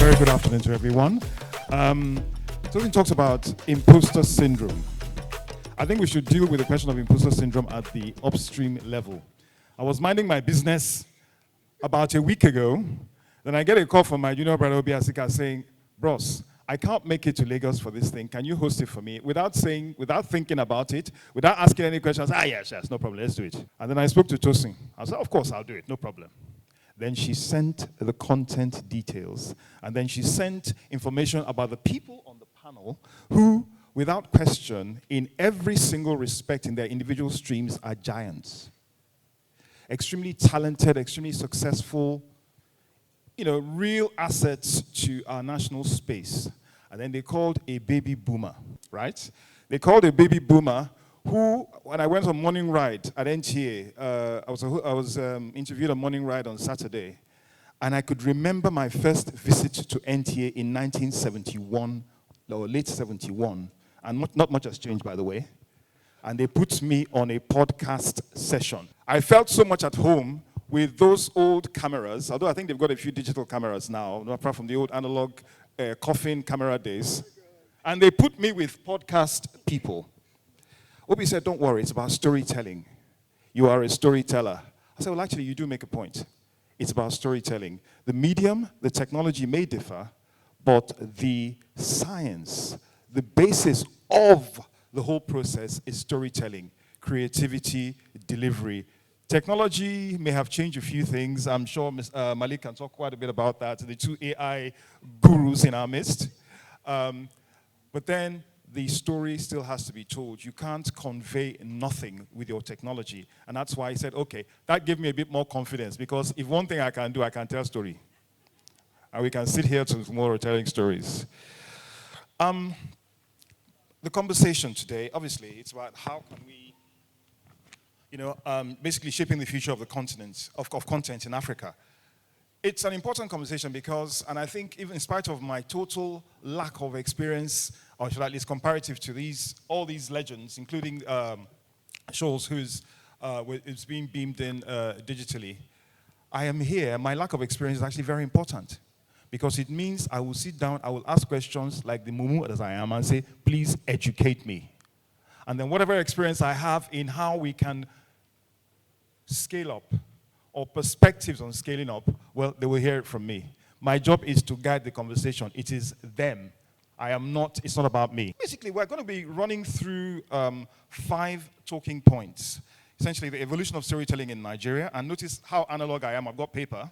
Very good afternoon to everyone. Tobi talks about imposter syndrome. I think we should deal with the question of imposter syndrome at the upstream level. I was minding my business about a week ago, then I get a call from my junior brother Obi saying, "Bros, I can't make it to Lagos for this thing. Can you host it for me?" Without thinking about it, without asking any questions. Yes, no problem, let's do it. And then I spoke to Tosin. I said, "Of course, I'll do it, no problem." Then she sent the content details, and then she sent information about the people on the panel who, without question, in every single respect in their individual streams, are giants. Extremely talented, extremely successful, real assets to our national space. And then they called a baby boomer, right? They called a baby boomer who, when I went on morning ride at NTA, I was interviewed on morning ride on Saturday, and I could remember my first visit to NTA in 1971, or late 71, and not much has changed, by the way. And they put me on a podcast session. I felt so much at home with those old cameras, although I think they've got a few digital cameras now, apart from the old analog coffin camera days. And they put me with podcast people. Obi said, "Don't worry, it's about storytelling. You are a storyteller." I said, "Well, actually, you do make a point. It's about storytelling. The medium, the technology may differ, but the science, the basis of the whole process is storytelling, creativity, delivery. Technology may have changed a few things. I'm sure Malik can talk quite a bit about that, the two AI gurus in our midst. But then the story still has to be told. You can't convey nothing with your technology. And that's why I said, okay, that gave me a bit more confidence, because if one thing I can do, I can tell a story. And we can sit here tomorrow telling stories. The conversation today, obviously, it's about how can we, basically shaping the future of the continent, of content in Africa. It's an important conversation because, and I think even in spite of my total lack of experience, or should I at least comparative to all these legends, including Shoals, who's being beamed in digitally, I am here. My lack of experience is actually very important, because it means I will sit down, I will ask questions like the mumu as I am, and say, "Please educate me." And then whatever experience I have in how we can scale up, or perspectives on scaling up, well, they will hear it from me. My job is to guide the conversation. It is them. It's not about me. Basically, we're going to be running through 5 talking points. Essentially, the evolution of storytelling in Nigeria. And notice how analog I am. I've got paper.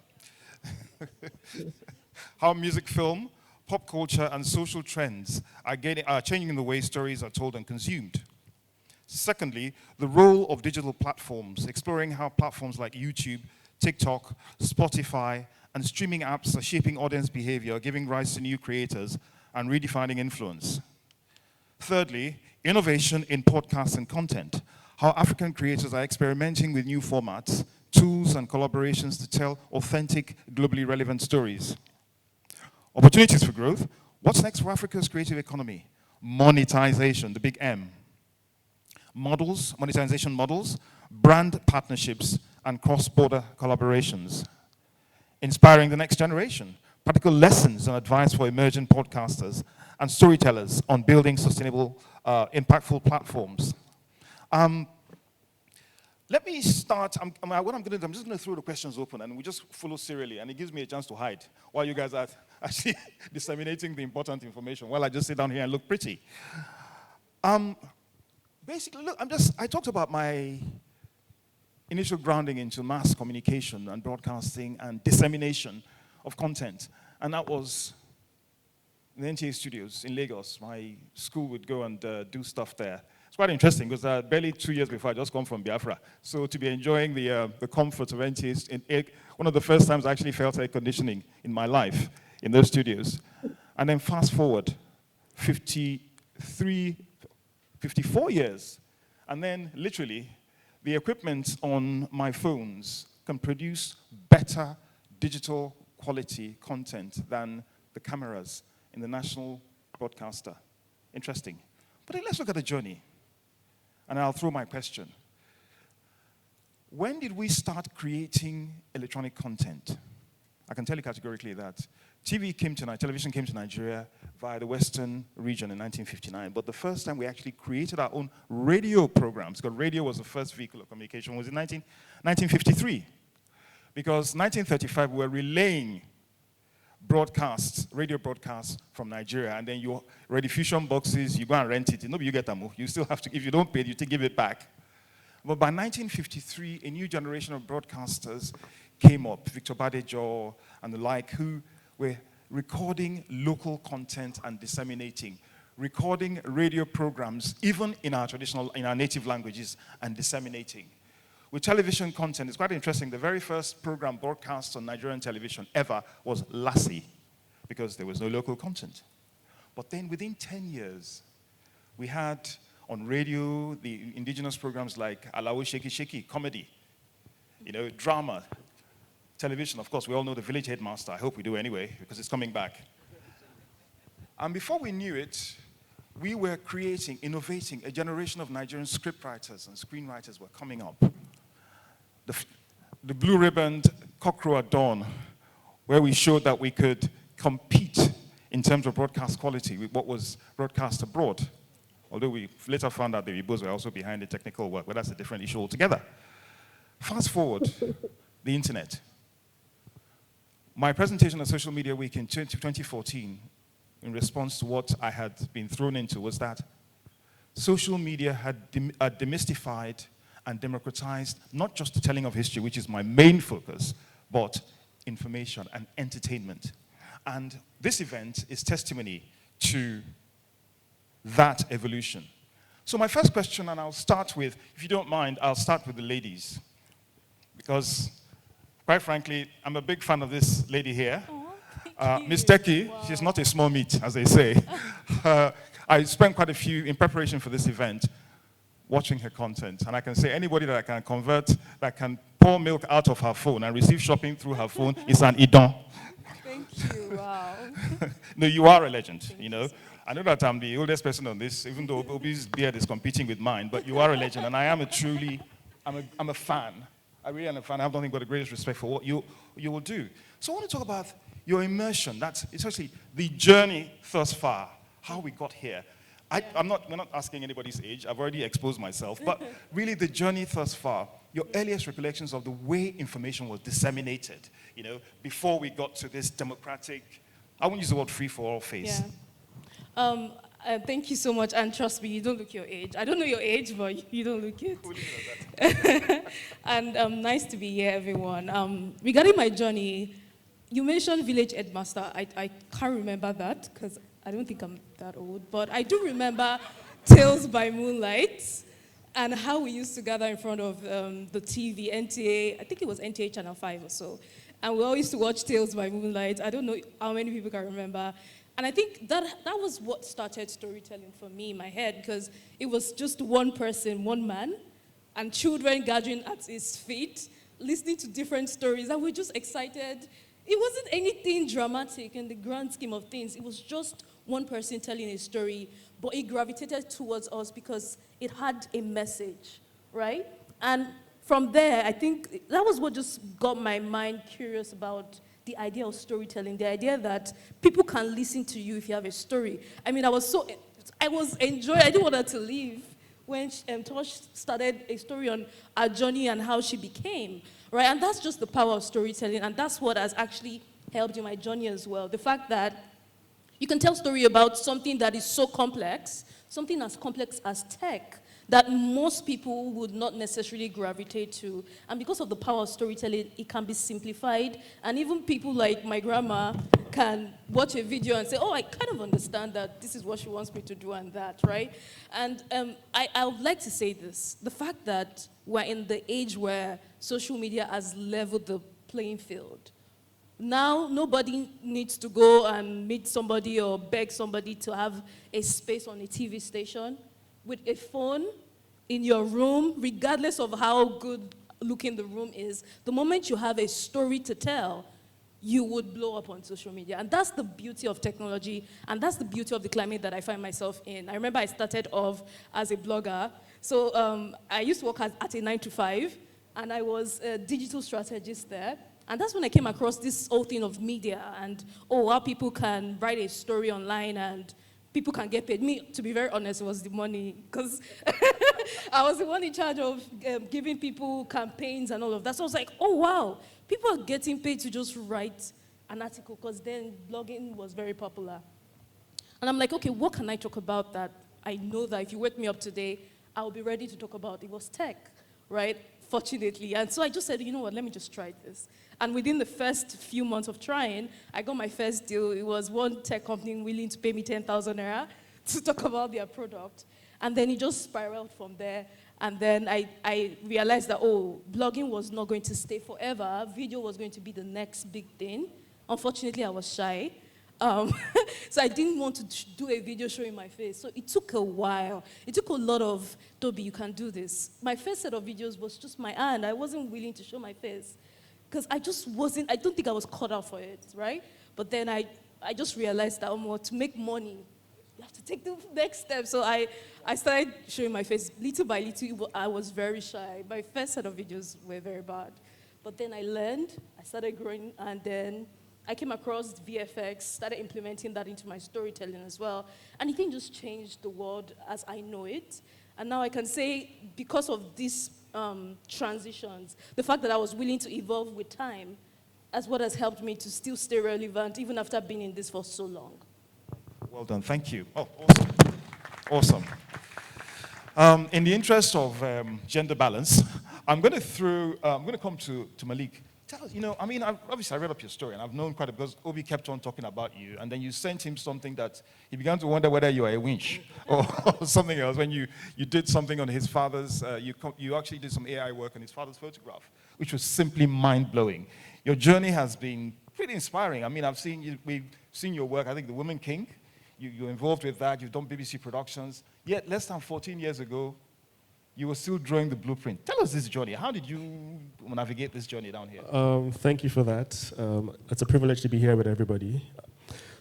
How music, film, pop culture, and social trends are changing the way stories are told and consumed. Secondly, the role of digital platforms, exploring how platforms like YouTube, TikTok, Spotify, and streaming apps are shaping audience behavior, giving rise to new creators, and redefining influence. Thirdly, innovation in podcasts and content, how African creators are experimenting with new formats, tools, and collaborations to tell authentic, globally relevant stories. Opportunities for growth. What's next for Africa's creative economy? Monetization, the big M. Monetization models, brand partnerships, and cross-border collaborations. Inspiring the next generation. Practical lessons and advice for emerging podcasters and storytellers on building sustainable, impactful platforms. Let me start. What I'm going to do, I'm just going to throw the questions open, and we just follow serially, and it gives me a chance to hide while you guys are actually disseminating the important information, while I just sit down here and look pretty. Basically, look, I talked about my initial grounding into mass communication and broadcasting and dissemination of content. And that was in the NTA studios in Lagos. My school would go and do stuff there. It's quite interesting because barely 2 years before I just come from Biafra. So to be enjoying the comfort of NTA, one of the first times I actually felt air conditioning in my life in those studios. And then fast forward 54 years. And then literally the equipment on my phones can produce better digital quality content than the cameras in the national broadcaster. Interesting. But let's look at the journey. And I'll throw my question. When did we start creating electronic content? I can tell you categorically that television came to Nigeria via the Western region in 1959. But the first time we actually created our own radio programs, because radio was the first vehicle of communication, was in 1953. Because 1935, we were relaying broadcasts, radio broadcasts from Nigeria, and then your rediffusion boxes, you go and rent it. Nobody you get them. You still have to, if you don't pay it, you give it back. But by 1953, a new generation of broadcasters came up, Victor Badejo and the like, who were recording local content and disseminating, recording radio programs, even in our native languages, and disseminating. With television content, it's quite interesting. The very first program broadcast on Nigerian television ever was Lassie, because there was no local content. But then within 10 years, we had on radio the indigenous programs like Alawo Sheki Sheki, comedy, drama. Television, of course, we all know the Village Headmaster. I hope we do anyway, because it's coming back. And before we knew it, we were creating, innovating, a generation of Nigerian scriptwriters and screenwriters were coming up. The blue-ribboned Cockcrow at Dawn, where we showed that we could compete in terms of broadcast quality with what was broadcast abroad. Although we later found out the Igbos were also behind the technical work, but that's a different issue altogether. Fast forward, the internet. My presentation at Social Media Week in 2014, in response to what I had been thrown into, was that social media had demystified and democratized not just the telling of history, which is my main focus, but information and entertainment. And this event is testimony to that evolution. So my first question, and I'll start with, if you don't mind, I'll start with the ladies. Because, quite frankly, I'm a big fan of this lady here. Miss Teki, wow. She's not a small meat, as they say. I spent quite a few, in preparation for this event, watching her content. And I can say anybody that I can convert, that can pour milk out of her phone and receive shopping through her phone is an idon. Thank you, wow. No, you are a legend, I know that I'm the oldest person on this, even though Obi's beard is competing with mine, but you are a legend, and I am I'm a fan. I really am a fan. I have nothing but the greatest respect for what you will do. So I want to talk about your immersion. That's essentially the journey thus far, how we got here. We're not asking anybody's age. I've already exposed myself. But really the journey thus far, your earliest recollections of the way information was disseminated, before we got to this democratic, I won't use the word free-for-all phase. Yeah. Thank you so much, and trust me, you don't look your age. I don't know your age, but you don't look it. And nice to be here, everyone. Regarding my journey, you mentioned Village Headmaster. I can't remember that, because I don't think I'm that old, but I do remember Tales by Moonlight, and how we used to gather in front of the TV, NTA, I think it was NTA Channel 5 or so, and we all used to watch Tales by Moonlight. I don't know how many people can remember. And I think that was what started storytelling for me in my head, because it was just one person, one man, and children gathering at his feet, listening to different stories, and we're just excited. It wasn't anything dramatic in the grand scheme of things. It was just one person telling a story, but it gravitated towards us because it had a message, right? And from there, I think that was what just got my mind curious about the idea of storytelling, the idea that people can listen to you if you have a story. I mean, I was enjoying, I didn't want her to leave when Tosh started a story on our journey and how she became, right? And that's just the power of storytelling, and that's what has actually helped in my journey as well. The fact that you can tell a story about something that is so complex, something as complex as tech, that most people would not necessarily gravitate to. And because of the power of storytelling, it can be simplified. And even people like my grandma can watch a video and say, oh, I kind of understand that this is what she wants me to do and that, right? And I would like to say this. The fact that we're in the age where social media has leveled the playing field. Now, nobody needs to go and meet somebody or beg somebody to have a space on a TV station. With a phone in your room, regardless of how good looking the room is, the moment you have a story to tell, you would blow up on social media. And that's the beauty of technology, and that's the beauty of the climate that I find myself in. I remember I started off as a blogger. So I used to work at a 9 to 5, and I was a digital strategist there. And that's when I came across this whole thing of media and, oh, how people can write a story online and people can get paid. Me, to be very honest, it was the money, because I was the one in charge of giving people campaigns and all of that. So I was like, oh, wow, people are getting paid to just write an article, because then blogging was very popular. And I'm like, okay, what can I talk about that I know that if you wake me up today, I'll be ready to talk about? It was tech, right? Fortunately. And so I just said, you know what, let me just try this. And within the first few months of trying, I got my first deal. It was one tech company willing to pay me 10,000 naira to talk about their product. And then it just spiraled from there. And then I realized that, oh, blogging was not going to stay forever. Video was going to be the next big thing. Unfortunately, I was shy. So I didn't want to do a video showing my face. So it took a while. It took a lot of, Tobi, you can do this. My first set of videos was just my hand. I wasn't willing to show my face, because I just wasn't, I don't think I was cut out for it, right? But then I just realized that to make money, you have to take the next step. So I started showing my face. Little by little, I was very shy. My first set of videos were very bad. But then I learned, I started growing, and then I came across VFX, started implementing that into my storytelling as well. And I think just changed the world as I know it. And now I can say, because of these transitions, the fact that I was willing to evolve with time, as what has helped me to still stay relevant, even after being in this for so long. Well done, thank you. Oh, awesome. Awesome. In the interest of gender balance, I'm going to come to Malik. Tell us, obviously I read up your story, and I've known quite a bit, because Obi kept on talking about you, and then you sent him something that he began to wonder whether you are a winch or something else. When you did something on his father's, you actually did some AI work on his father's photograph, which was simply mind-blowing. Your journey has been pretty inspiring. I mean, we've seen your work. I think The Woman King, you're involved with that. You've done BBC productions. Yet less than 14 years ago, you were still drawing the blueprint. Tell us this journey. How did you navigate this journey down here? Thank you for that. It's a privilege to be here with everybody.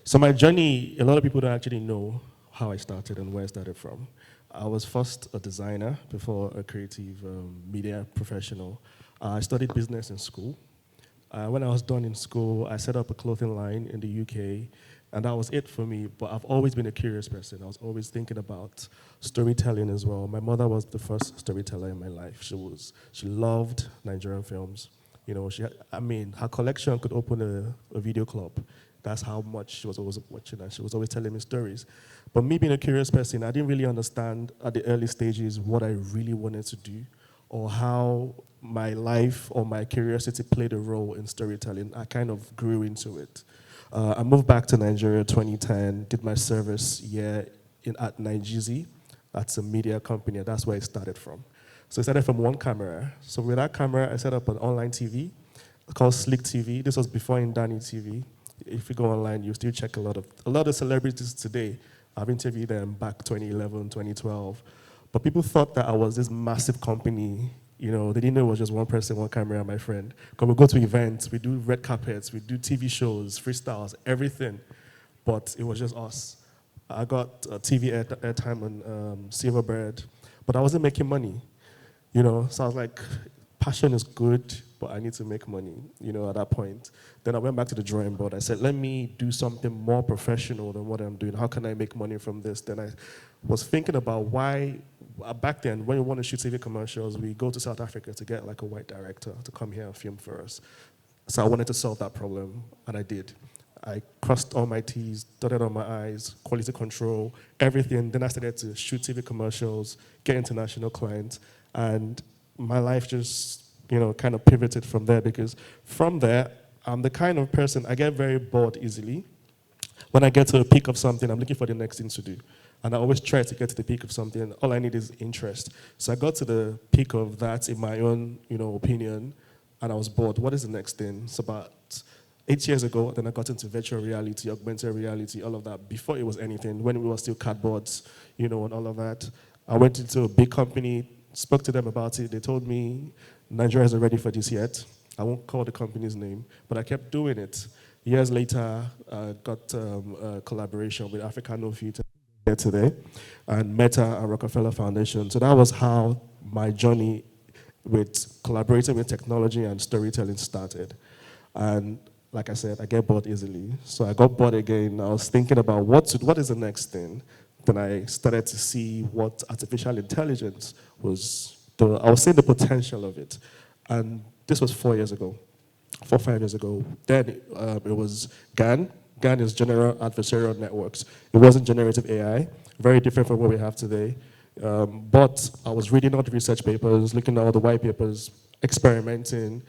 So my journey, a lot of people don't actually know how I started and where I started from. I was first a designer before a creative media professional. I studied business in school. When I was done in school, I set up a clothing line in the UK, and that was it for me. But I've always been a curious person. I was always thinking about storytelling as well. My mother was the first storyteller in my life. She loved Nigerian films. Her collection could open a video club. That's how much she was always watching, and she was always telling me stories. But me being a curious person, I didn't really understand at the early stages what I really wanted to do, or how my life or my curiosity played a role in storytelling. I kind of grew into it. I moved back to Nigeria 2010, did my service year at Nigezie. That's a media company, and that's where it started from. So it started from one camera. So with that camera, I set up an online TV called Slick TV. This was before Indani TV. If you go online, you still check a lot of celebrities today. I've interviewed them back 2011, 2012. But people thought that I was this massive company. They didn't know it was just one person, one camera, my friend. Because we go to events, we do red carpets, we do TV shows, freestyles, everything. But it was just us. I got TV airtime on Silverbird, but I wasn't making money. So I was like, passion is good, but I need to make money, at that point. Then I went back to the drawing board. I said, let me do something more professional than what I'm doing. How can I make money from this? Then I was thinking about why, back then, when we want to shoot TV commercials, we go to South Africa to get like a white director to come here and film for us. So I wanted to solve that problem, and I did. I crossed all my T's, dotted all my I's, quality control, everything. Then I started to shoot TV commercials, get international clients, and my life just, kind of pivoted from there, because from there, I'm the kind of person, I get very bored easily. When I get to a peak of something, I'm looking for the next thing to do. And I always try to get to the peak of something. All I need is interest. So I got to the peak of that in my own, opinion, and I was bored. What is the next thing? It's about 8 years ago, then I got into virtual reality, augmented reality, all of that, before it was anything, when we were still cardboards, and all of that. I went into a big company, spoke to them about it. They told me, Nigeria isn't ready for this yet. I won't call the company's name, but I kept doing it. Years later, I got a collaboration with Africa No Future here today, and Meta and Rockefeller Foundation. So that was how my journey with collaborating with technology and storytelling started. And like I said, I get bored easily. So I got bored again. I was thinking about what is the next thing. Then I started to see what artificial intelligence was. I was seeing the potential of it. And this was 4 years ago, 5 years ago. Then it was GAN. GAN is General Adversarial Networks. It wasn't generative AI, very different from what we have today. But I was reading all the research papers, looking at all the white papers, experimenting.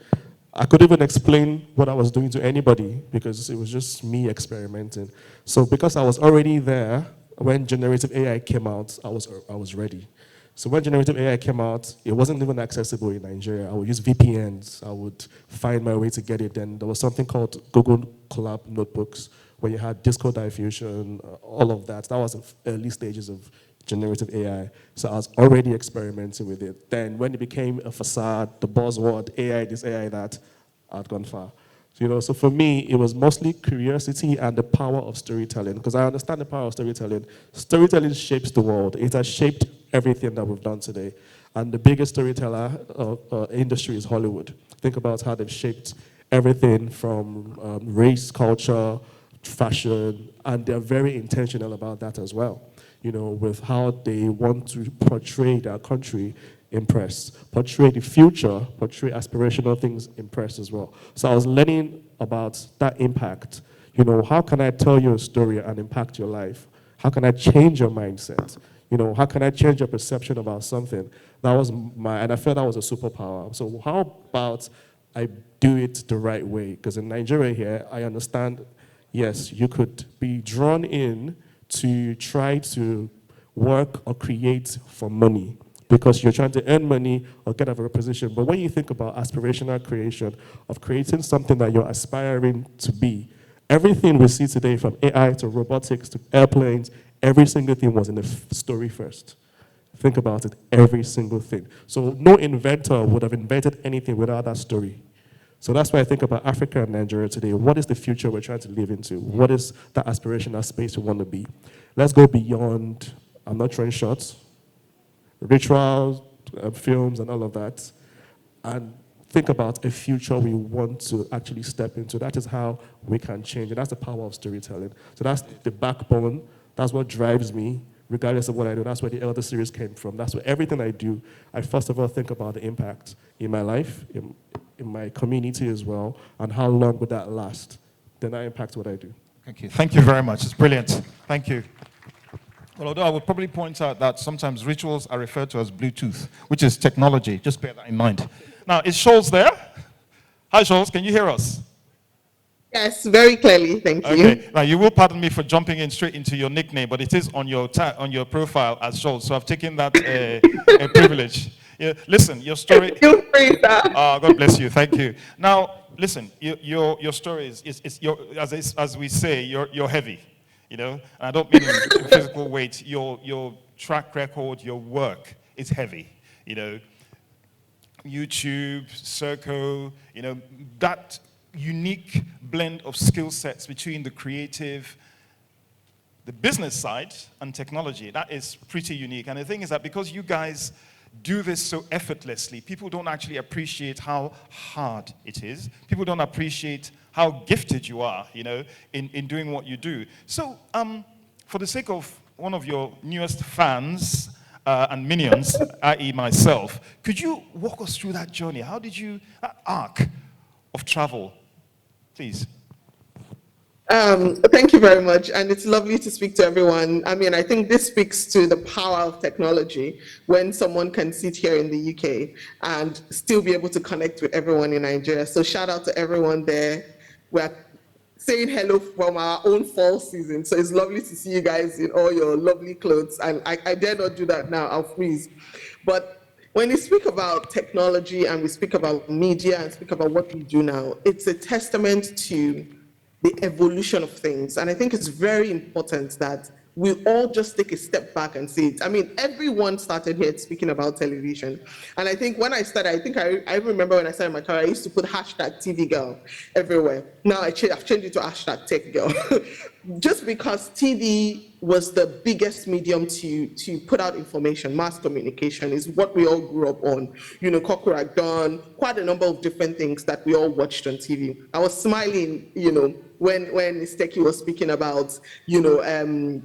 I couldn't even explain what I was doing to anybody because it was just me experimenting. So because I was already there, when generative AI came out, I was ready. So when generative AI came out, it wasn't even accessible in Nigeria. I would use VPNs. I would find my way to get it. Then there was something called Google Colab Notebooks, where you had Discord diffusion, all of that. That was the early stages of generative AI. So I was already experimenting with it. Then when it became a facade, the buzzword, AI this, AI that, I'd gone far. So for me, it was mostly curiosity and the power of storytelling, because I understand the power of storytelling. Storytelling shapes the world. It has shaped everything that we've done today. And the biggest storyteller industry is Hollywood. Think about how they've shaped everything from race, culture, fashion, and they're very intentional about that as well, with how they want to portray their country, impress, portray the future, portray aspirational things, impress as well. So I was learning about that impact. How can I tell you a story and impact your life? How can I change your mindset? How can I change your perception about something? That was and I felt that was a superpower. So how about I do it the right way? Because in Nigeria here, I understand, yes, you could be drawn in to try to work or create for money because you're trying to earn money or get out of a position. But when you think about aspirational creation, of creating something that you're aspiring to be, everything we see today, from AI to robotics to airplanes, every single thing was in the story first. Think about it, every single thing. So no inventor would have invented anything without that story. So that's why I think about Africa and Nigeria today. What is the future we're trying to live into? What is that aspirational space we want to be? Let's go beyond, I'm not throwing shots, rituals, films, and all of that, and think about a future we want to actually step into. That is how we can change, and that's the power of storytelling. So that's the backbone. That's what drives me, regardless of what I do. That's where the Elder Series came from. That's where everything I do, I first of all think about the impact in my life, in my community as well, and how long would that last. Then that impacts what I do. Thank you very much. It's brilliant. Thank you. Well, although I would probably point out that sometimes rituals are referred to as Bluetooth, which is technology. Just bear that in mind. Now, is Scholes there? Hi, Scholes. Can you hear us? Yes, very clearly. Thank you. Okay. Now, you will pardon me for jumping in straight into your nickname, but it is on your profile as Scholes, so I've taken that a privilege. Yeah, listen, your story. Feel free, sir. God bless you. Thank you. Now, listen, your story is as we say, you're heavy. And I don't mean in physical weight. Your track record, your work is heavy. YouTube, Circo, that unique blend of skill sets between the creative, the business side, and technology. That is pretty unique. And the thing is that because you guys do this so effortlessly, people don't actually appreciate how hard it is. People don't appreciate how gifted you are, in doing what you do. So, for the sake of one of your newest fans and minions, i.e. myself, could you walk us through that journey? How did that arc of travel, please? Thank you very much, and it's lovely to speak to everyone. I mean, I think this speaks to the power of technology when someone can sit here in the UK and still be able to connect with everyone in Nigeria. So shout out to everyone there. We're saying hello from our own fall season, so it's lovely to see you guys in all your lovely clothes, and I dare not do that now, I'll freeze. But when we speak about technology and we speak about media and speak about what we do now, it's a testament to the evolution of things. And I think it's very important that we all just take a step back and see it. I mean, everyone started here speaking about television. And I think when I started, I remember when I started my career, I used to put hashtag TV girl everywhere. Now I've changed it to hashtag tech girl. just because TV was the biggest medium to put out information, mass communication is what we all grew up on. You know, Kokora Dawn, quite a number of different things that we all watched on TV. I was smiling, you know, when Steki was speaking about, you know,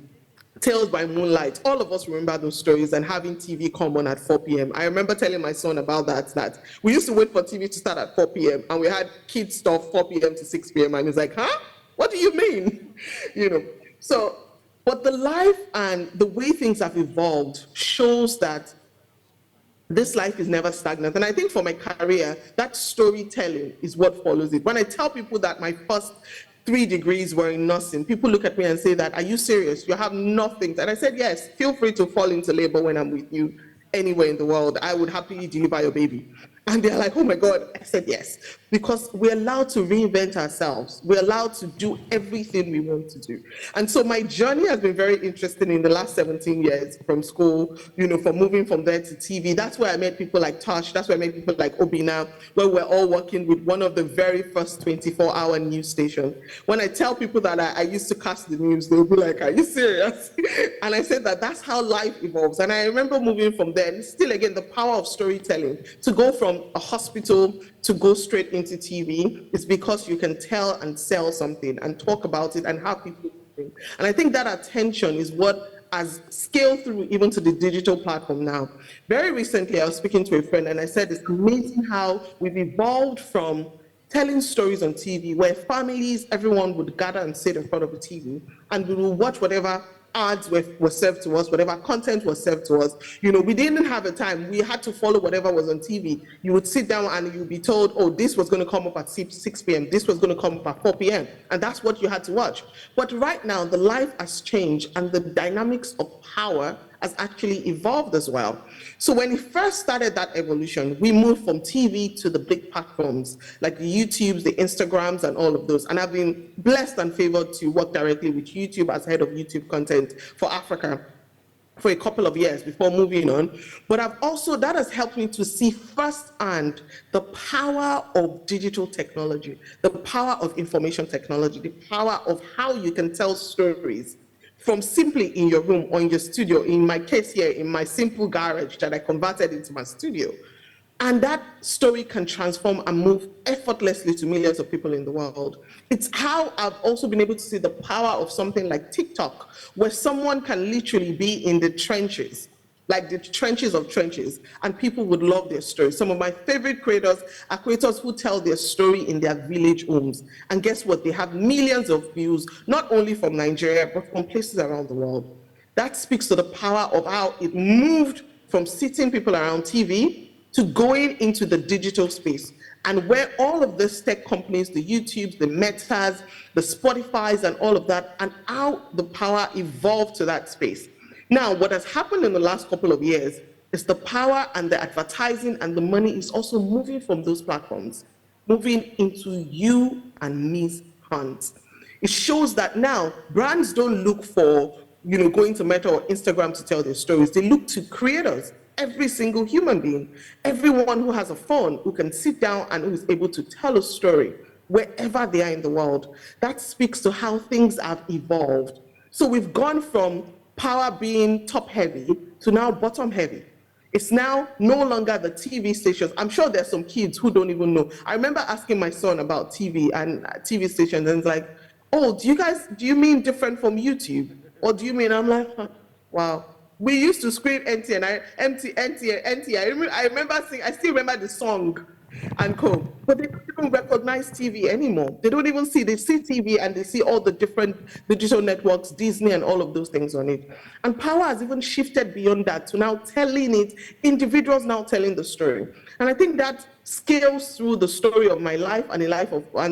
Tales by Moonlight. All of us remember those stories and having TV come on at 4 p.m. I remember telling my son about that we used to wait for TV to start at 4 p.m. and we had kids stuff 4 p.m. to 6 p.m. and he's like, huh? What do you mean? You know, so, but the life and the way things have evolved shows that this life is never stagnant. And I think for my career, that storytelling is what follows it. When I tell people that my first 3 degrees were in nursing, people look at me and say that, are you serious? You have nothing. And I said, yes, feel free to fall into labor when I'm with you anywhere in the world. I would happily deliver your baby. And they're like, oh my God. I said, yes, because we're allowed to reinvent ourselves. We're allowed to do everything we want to do. And so my journey has been very interesting in the last 17 years from school, you know, from moving from there to TV. That's where I met people like Tosh. That's where I met people like Obinna, where we're all working with one of the very first 24-hour news stations. When I tell people that I used to cast the news, they'll be like, are you serious? And I said that that's how life evolves. And I remember moving from there, and still again, the power of storytelling, to go from a hospital to go straight into TV is because you can tell and sell something and talk about it and have people think. And I think that attention is what has scaled through even to the digital platform now. Very recently, I was speaking to a friend and I said, it's amazing how we've evolved from telling stories on TV where families, everyone would gather and sit in front of the TV and we will watch whatever ads were served to us, whatever content was served to us. You know, we didn't have a time. We had to follow whatever was on TV. You would sit down and you'd be told, oh, this was going to come up at 6 p.m. This was going to come up at 4 p.m. And that's what you had to watch. But right now, the life has changed and the dynamics of power has actually evolved as well. So when it first started that evolution, we moved from TV to the big platforms like the YouTubes, the Instagrams, and all of those. And I've been blessed and favored to work directly with YouTube as head of YouTube content for Africa for a couple of years before moving on. But that has helped me to see firsthand the power of digital technology, the power of information technology, the power of how you can tell stories from simply in your room or in your studio, in my case here, in my simple garage that I converted into my studio. And that story can transform and move effortlessly to millions of people in the world. It's how I've also been able to see the power of something like TikTok, where someone can literally be in the trenches, like the trenches of trenches, and people would love their story. Some of my favorite creators are creators who tell their story in their village homes. And guess what? They have millions of views, not only from Nigeria, but from places around the world. That speaks to the power of how it moved from sitting people around TV to going into the digital space. And where all of these tech companies, the YouTubes, the Metas, the Spotifys, and all of that, and how the power evolved to that space. Now, what has happened in the last couple of years is the power and the advertising and the money is also moving from those platforms, moving into you and me's hands. It shows that now brands don't look for, you know, going to Meta or Instagram to tell their stories. They look to creators, every single human being, everyone who has a phone, who can sit down and who is able to tell a story wherever they are in the world. That speaks to how things have evolved. So we've gone from power being top heavy to now bottom heavy. It's now no longer the TV stations. I'm sure there's some kids who don't even know. I remember asking my son about TV and TV stations, and it's like, oh, do you mean different from YouTube? Or do you mean, I'm like, huh, wow. We used to scream NT and NT. I remember singing, I still remember the song and co. But they don't even recognize TV anymore. They don't even see, they see TV and they see all the different digital networks, Disney and all of those things on it. And power has even shifted beyond that to now telling it, individuals now telling the story. And I think that scales through the story of my life and the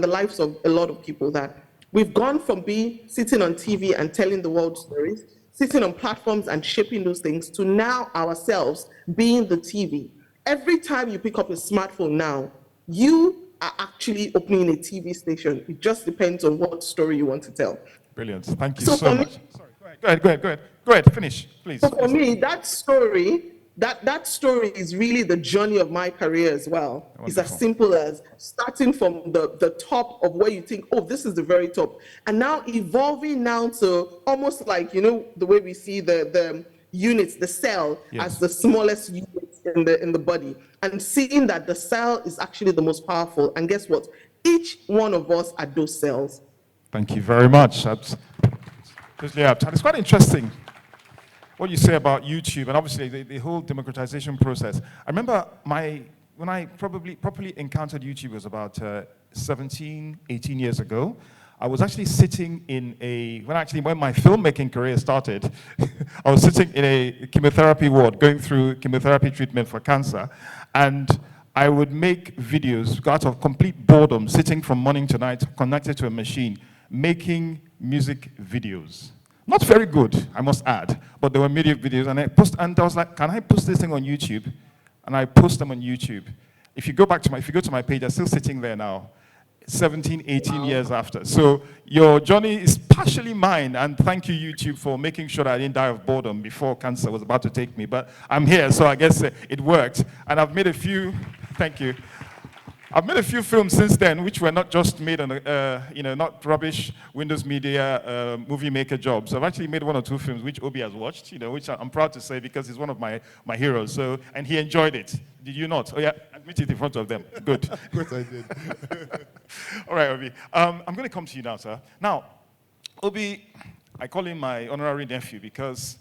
lives of a lot of people, that we've gone from sitting on TV and telling the world stories, sitting on platforms and shaping those things, to now ourselves being the TV. Every time you pick up a smartphone now, you are actually opening a TV station. It just depends on what story you want to tell. Brilliant. Thank you so much. Sorry, go ahead. Go ahead. Finish, please. So for me, that story that story is really the journey of my career as well. Wonderful. It's as simple as starting from the top of where you think, oh, this is the very top, and now evolving now to almost like, you know, the way we see the units, the cell, Yes. as the smallest unit in the body, and seeing that the cell is actually the most powerful. And guess what? Each one of us are those cells. Thank you very much. It's quite interesting what you say about YouTube, and obviously the whole democratization process. I remember when I properly encountered YouTube was about 17, 18 years ago. I was actually sitting in when my filmmaking career started, I was sitting in a chemotherapy ward going through chemotherapy treatment for cancer, and I would make videos out of complete boredom, sitting from morning to night, connected to a machine, making music videos. Not very good, I must add, but they were music videos, and I was like, can I post this thing on YouTube? And I post them on YouTube. If you go to my page, I'm still sitting there now, 17, 18 years after. So your journey is partially mine, and thank you, YouTube, for making sure that I didn't die of boredom before cancer was about to take me. But I'm here, so I guess it worked. And I've made a few, thank you. I've made a few films since then, which were not just made on, not rubbish Windows Media movie maker jobs. I've actually made 1 or 2 films which Obi has watched, which I'm proud to say because he's one of my heroes. So, and he enjoyed it. Did you not? Oh yeah, admit it in front of them. Good. Of course I did. All right, Obi. I'm going to come to you now, sir. Now, Obi, I call him my honorary nephew because,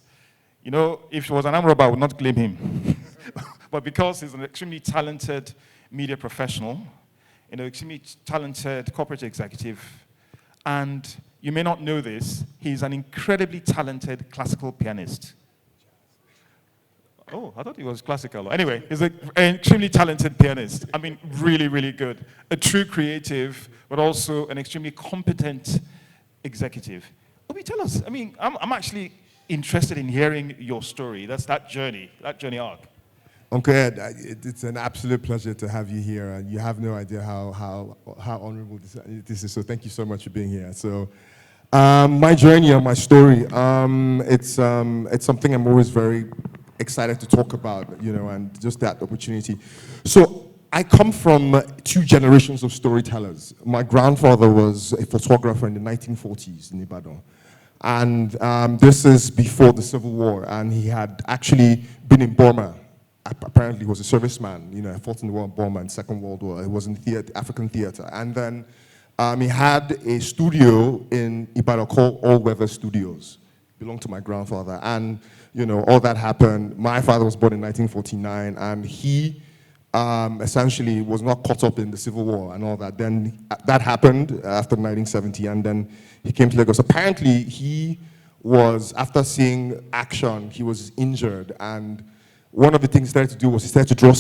if he was an arm robber, I would not claim him. But because he's an extremely talented media professional, extremely talented corporate executive, and you may not know this, he's an incredibly talented classical pianist. Oh, I thought he was classical. Anyway, he's an extremely talented pianist. I mean, really, really good. A true creative, but also an extremely competent executive. Obi, tell us, I'm actually interested in hearing your story. That's that journey arc. Uncle Ed, it's an absolute pleasure to have you here, and you have no idea how honorable this is. So thank you so much for being here. So my journey and my story, it's something I'm always very excited to talk about, and just that opportunity. So I come from 2 generations of storytellers. My grandfather was a photographer in the 1940s in Ibadan. And this is before the Civil War, and he had actually been in Burma. Apparently he was a serviceman, fought in the war in Burma in the Second World War. He was in African theater. And then he had a studio in Ibadan called All Weather Studios. Belonged to my grandfather. And, all that happened. My father was born in 1949, and he essentially was not caught up in the Civil War and all that. Then that happened after 1970, and then he came to Lagos. Apparently he was, after seeing action, he was injured, and one of the things he started to do was he started to draw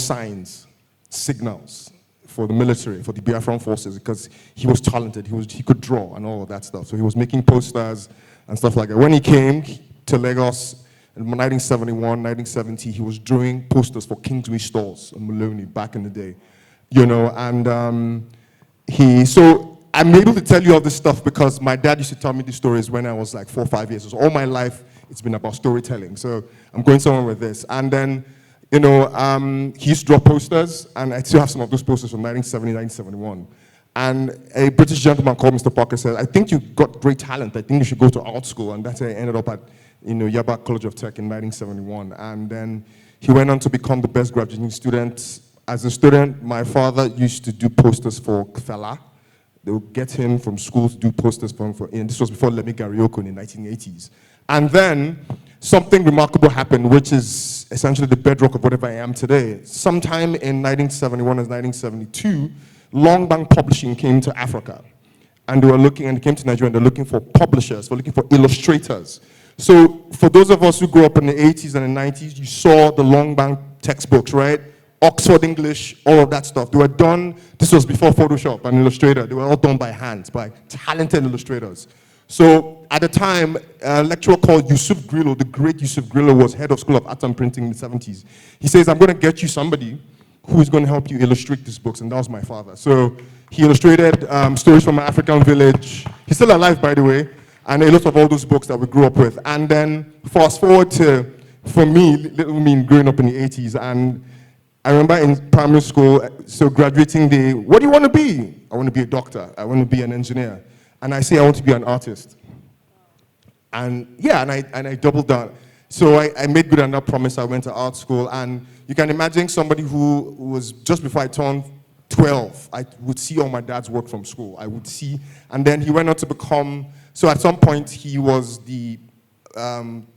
signals for the military, for the Biafran forces, because he was talented, he could draw and all of that stuff. So he was making posters and stuff like that. When he came to Lagos in 1971, 1970, he was drawing posters for Kingsway stores in Maloney back in the day, and so I'm able to tell you all this stuff because my dad used to tell me these stories when I was like 4 or 5 years old. So all my life, it's been about storytelling. So I'm going somewhere with this. And then, he used to draw posters, and I still have some of those posters from 1970, 1971. And a British gentleman called Mr. Parker said, I think you've got great talent. I think you should go to art school. And that's how I ended up at, Yaba College of Tech in 1971. And then he went on to become the best graduating student. As a student, my father used to do posters for Fela. They would get him from school to do posters for him. And this was before Lemi Garioko in the 1980s. And then something remarkable happened, which is essentially the bedrock of whatever I am today. Sometime in 1971 and 1972, Longbank Publishing came to Africa. And they came to Nigeria, and they're looking for publishers, they're looking for illustrators. So for those of us who grew up in the 80s and the 90s, you saw the Longbank textbooks, right? Oxford English, all of that stuff. They were done, this was before Photoshop and Illustrator. They were all done by hand, by talented illustrators. So at the time, a lecturer called Yusuf Grillo, the great Yusuf Grillo, was head of School of Art and Printing in the 70s. He says, I'm going to get you somebody who is going to help you illustrate these books, and that was my father. So he illustrated stories from an African village. He's still alive, by the way, and a lot of all those books that we grew up with. And then fast forward to for me, little me growing up in the 80s, and I remember in primary school, so graduating day, what do you want to be? I want to be a doctor. I want to be an engineer. And I say I want to be an artist. And yeah, and I doubled down. So I made good on that promise. I went to art school, and you can imagine somebody who was, just before I turned 12, I would see all my dad's work from school. I would see, and then he went on to become, so at some point he was the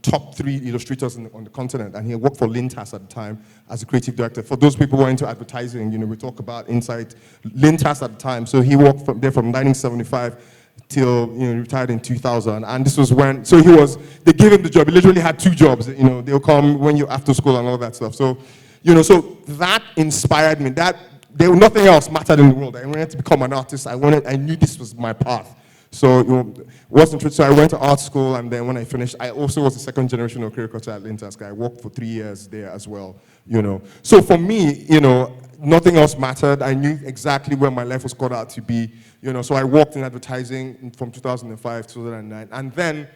top 3 illustrators on the continent, and he worked for Lintas at the time as a creative director. For those people who are into advertising, we talk about Insight, Lintas at the time. So he worked there from 1975 till retired in 2000, and this was when, so they gave him the job. He literally had 2 jobs. They'll come when you're after school and all that stuff. So, so that inspired me. Nothing else mattered in the world. I wanted to become an artist. I knew this was my path. So so I went to art school, and then when I finished, I also was a second generation Okerekeocha at Lintas. I worked for 3 years there as well. So for me, nothing else mattered. I knew exactly where my life was called out to be. So I worked in advertising from 2005 to 2009, and then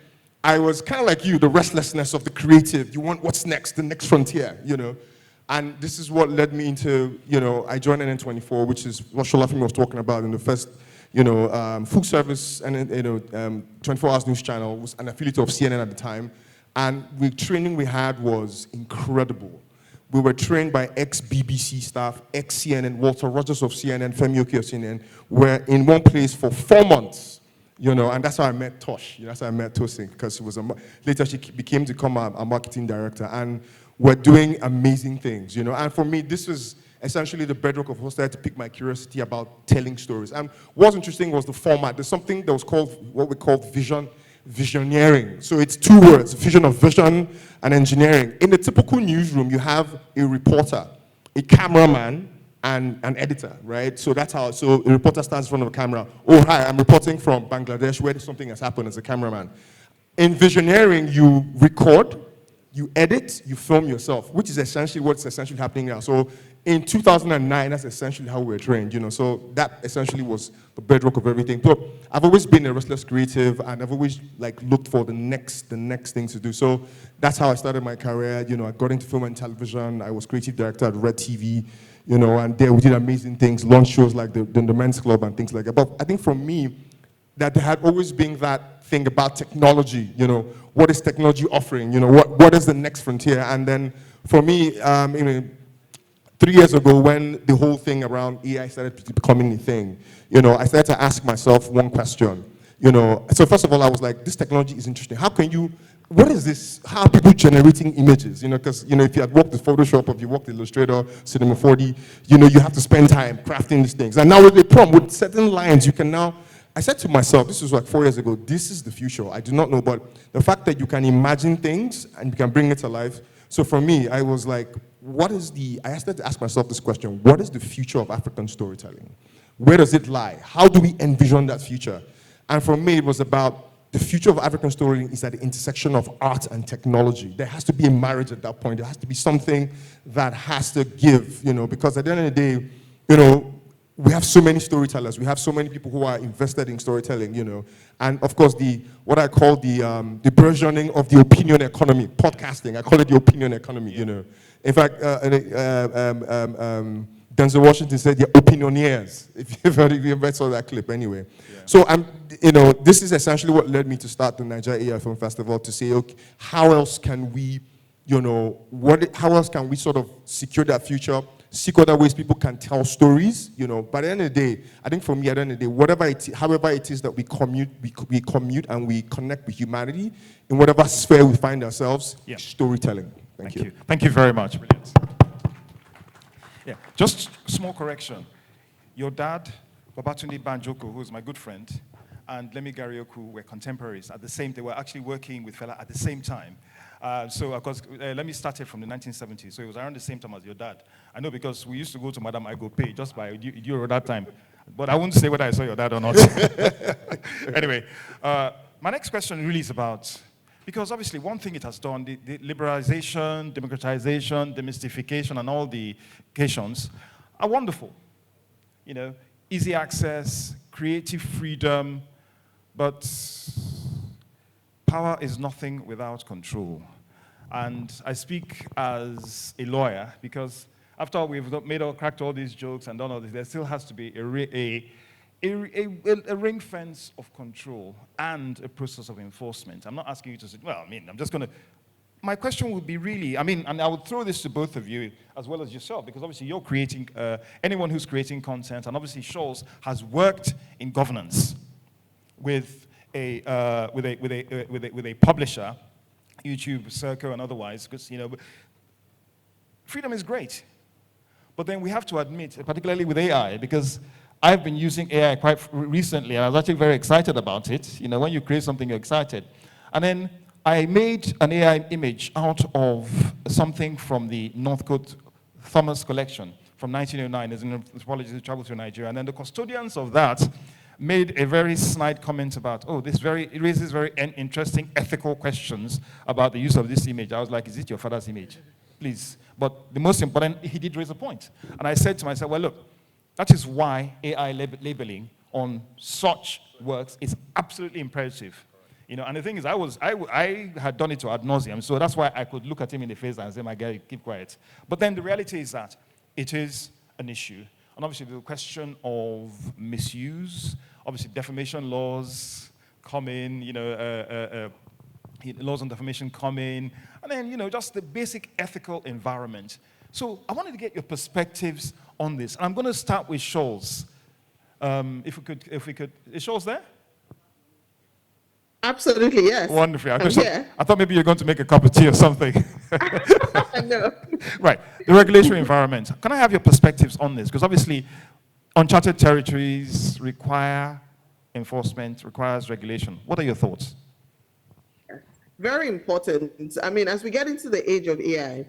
I was kind of like you, the restlessness of the creative. You want what's next, the next frontier, And this is what led me into, I joined NN24, which is what Solafunmi was talking about in the first, full service and 24 hours news channel. Was an affiliate of CNN at the time, and the training we had was incredible. We were trained by ex-BBC staff, ex-CNN, Walter Rogers of CNN, Femi Oke of CNN. We're in one place for 4 months, and that's how I met Tosh. That's how I met Tosin, because later she became to become a marketing director, and we're doing amazing things, And for me, this was essentially the bedrock of what started to pique my curiosity about telling stories. And what's interesting was the format. There's something that was called, what we call visioneering. So it's 2 words, vision of vision and engineering. In the typical newsroom, you have a reporter, a cameraman, and an editor, right? So that's how, so a reporter stands in front of a camera. Oh, hi, I'm reporting from Bangladesh where something has happened as a cameraman. In visioneering, you record, you edit, you film yourself, which is essentially what's essentially happening now. So in 2009, that's essentially how we were trained, So that essentially was the bedrock of everything. But I've always been a restless creative, and I've always looked for the next thing to do. So that's how I started my career. I got into film and television. I was creative director at Red TV, and there we did amazing things, launch shows like the Men's Club and things like that. But I think for me, that there had always been that thing about technology, what is technology offering, what is the next frontier? And then for me, 3 years ago, when the whole thing around AI started becoming a thing, I started to ask myself one question. So first of all, I was like, this technology is interesting. What is this? How are people generating images? Because, if you had worked with Photoshop, or if you worked with Illustrator, Cinema 4D, you have to spend time crafting these things. And now with the prompt, with certain lines, you can now, I said to myself, this was like 4 years ago, this is the future. I do not know, but the fact that you can imagine things and you can bring it to life. So for me, I was like, I started to ask myself this question: what is the future of African storytelling? Where does it lie? How do we envision that future? And for me, it was about the future of African storytelling is at the intersection of art and technology. There has to be a marriage at that point. There has to be something that has to give, because at the end of the day, we have so many storytellers. We have so many people who are invested in storytelling, And of course, what I call the burgeoning of the opinion economy, podcasting. I call it the opinion economy, In fact, Denzel Washington said, "They're opinioneers." If you ever saw that clip, anyway. Yeah. So this is essentially what led me to start the Nigeria AI Film Festival, to say, okay, how else can we, how else can we sort of secure that future? Seek other ways people can tell stories, But at the end of the day, I think for me, at the end of the day, however it is that we commute and we connect with humanity in whatever sphere we find ourselves, storytelling. Thank you. Thank you very much. Brilliant. Yeah, just small correction. Your dad, Babatunde Banjoko, who is my good friend, and Lemi Garioku were contemporaries at the same. They were actually working with Fela at the same time. So, of course, Lemi started from the 1970s, so it was around the same time as your dad. I know because we used to go to Madam I Go Pay just by Euro that time. But I won't say whether I saw your dad or not. Anyway, my next question really is about, because obviously one thing it has done, the liberalization, democratization, demystification, and all the occasions are wonderful. Easy access, creative freedom, but power is nothing without control. And I speak as a lawyer because after all, we've cracked all these jokes and done all this, there still has to be a ring fence of control and a process of enforcement. I'm not asking you to say, well, I mean, I'm just going to. My question would be really, I mean, and I would throw this to both of you as well as yourself, because obviously you're creating, anyone who's creating content, and obviously Shoals has worked in governance with a publisher, YouTube, Circle, and otherwise, because, you know, freedom is great. But then we have to admit, particularly with AI, because I've been using AI quite recently, and I was actually very excited about it. You know, when you create something, you're excited. And then I made an AI image out of something from the Northcote Thomas collection from 1909 as an anthropologist who traveled to Nigeria. And then the custodians of that made a very snide comment about, oh, it raises very interesting ethical questions about the use of this image. I was like, is it your father's image? Please. But the most important, he did raise a point. And I said to myself, well, look, that is why AI labeling on such works is absolutely imperative. You know, and the thing is, I had done it to ad nauseum, so that's why I could look at him in the face and say, my guy, keep quiet. But then the reality is that it is an issue. And obviously the question of misuse, obviously defamation laws come in, you know, laws on defamation come in, and then, you know, just the basic ethical environment. So I wanted to get your perspectives on this. And I'm going to start with Shoals. If we could, is Shoals there? Absolutely, yes. Wonderful. Yeah. I thought maybe you're going to make a cup of tea or something. No. Right. The regulatory environment. Can I have your perspectives on this? Because obviously, uncharted territories require enforcement, requires regulation. What are your thoughts? Very important. I mean, as we get into the age of AI,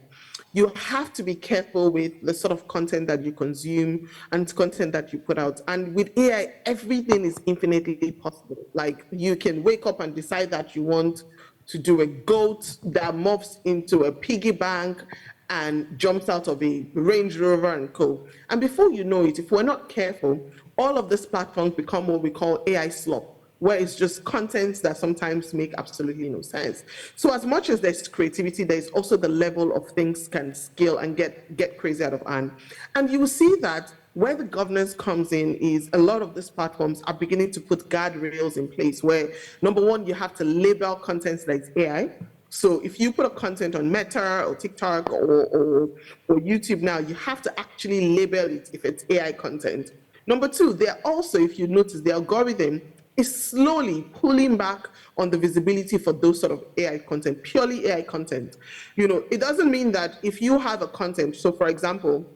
you have to be careful with the sort of content that you consume and content that you put out. And with AI, everything is infinitely possible. Like, you can wake up and decide that you want to do a goat that morphs into a piggy bank and jumps out of a Range Rover and co. And before you know it, if we're not careful, all of these platforms become what we call AI slop, where it's just content that sometimes make absolutely no sense. So as much as there's creativity, there's also the level of things can scale and get crazy out of hand. And you will see that where the governance comes in is a lot of these platforms are beginning to put guardrails in place where, number one, you have to label content that is AI. So if you put a content on Meta or TikTok or YouTube now, you have to actually label it if it's AI content. Number two, they're also, if you notice, the algorithm is slowly pulling back on the visibility for those sort of AI content, purely AI content. You know, it doesn't mean that if you have a content, so for example,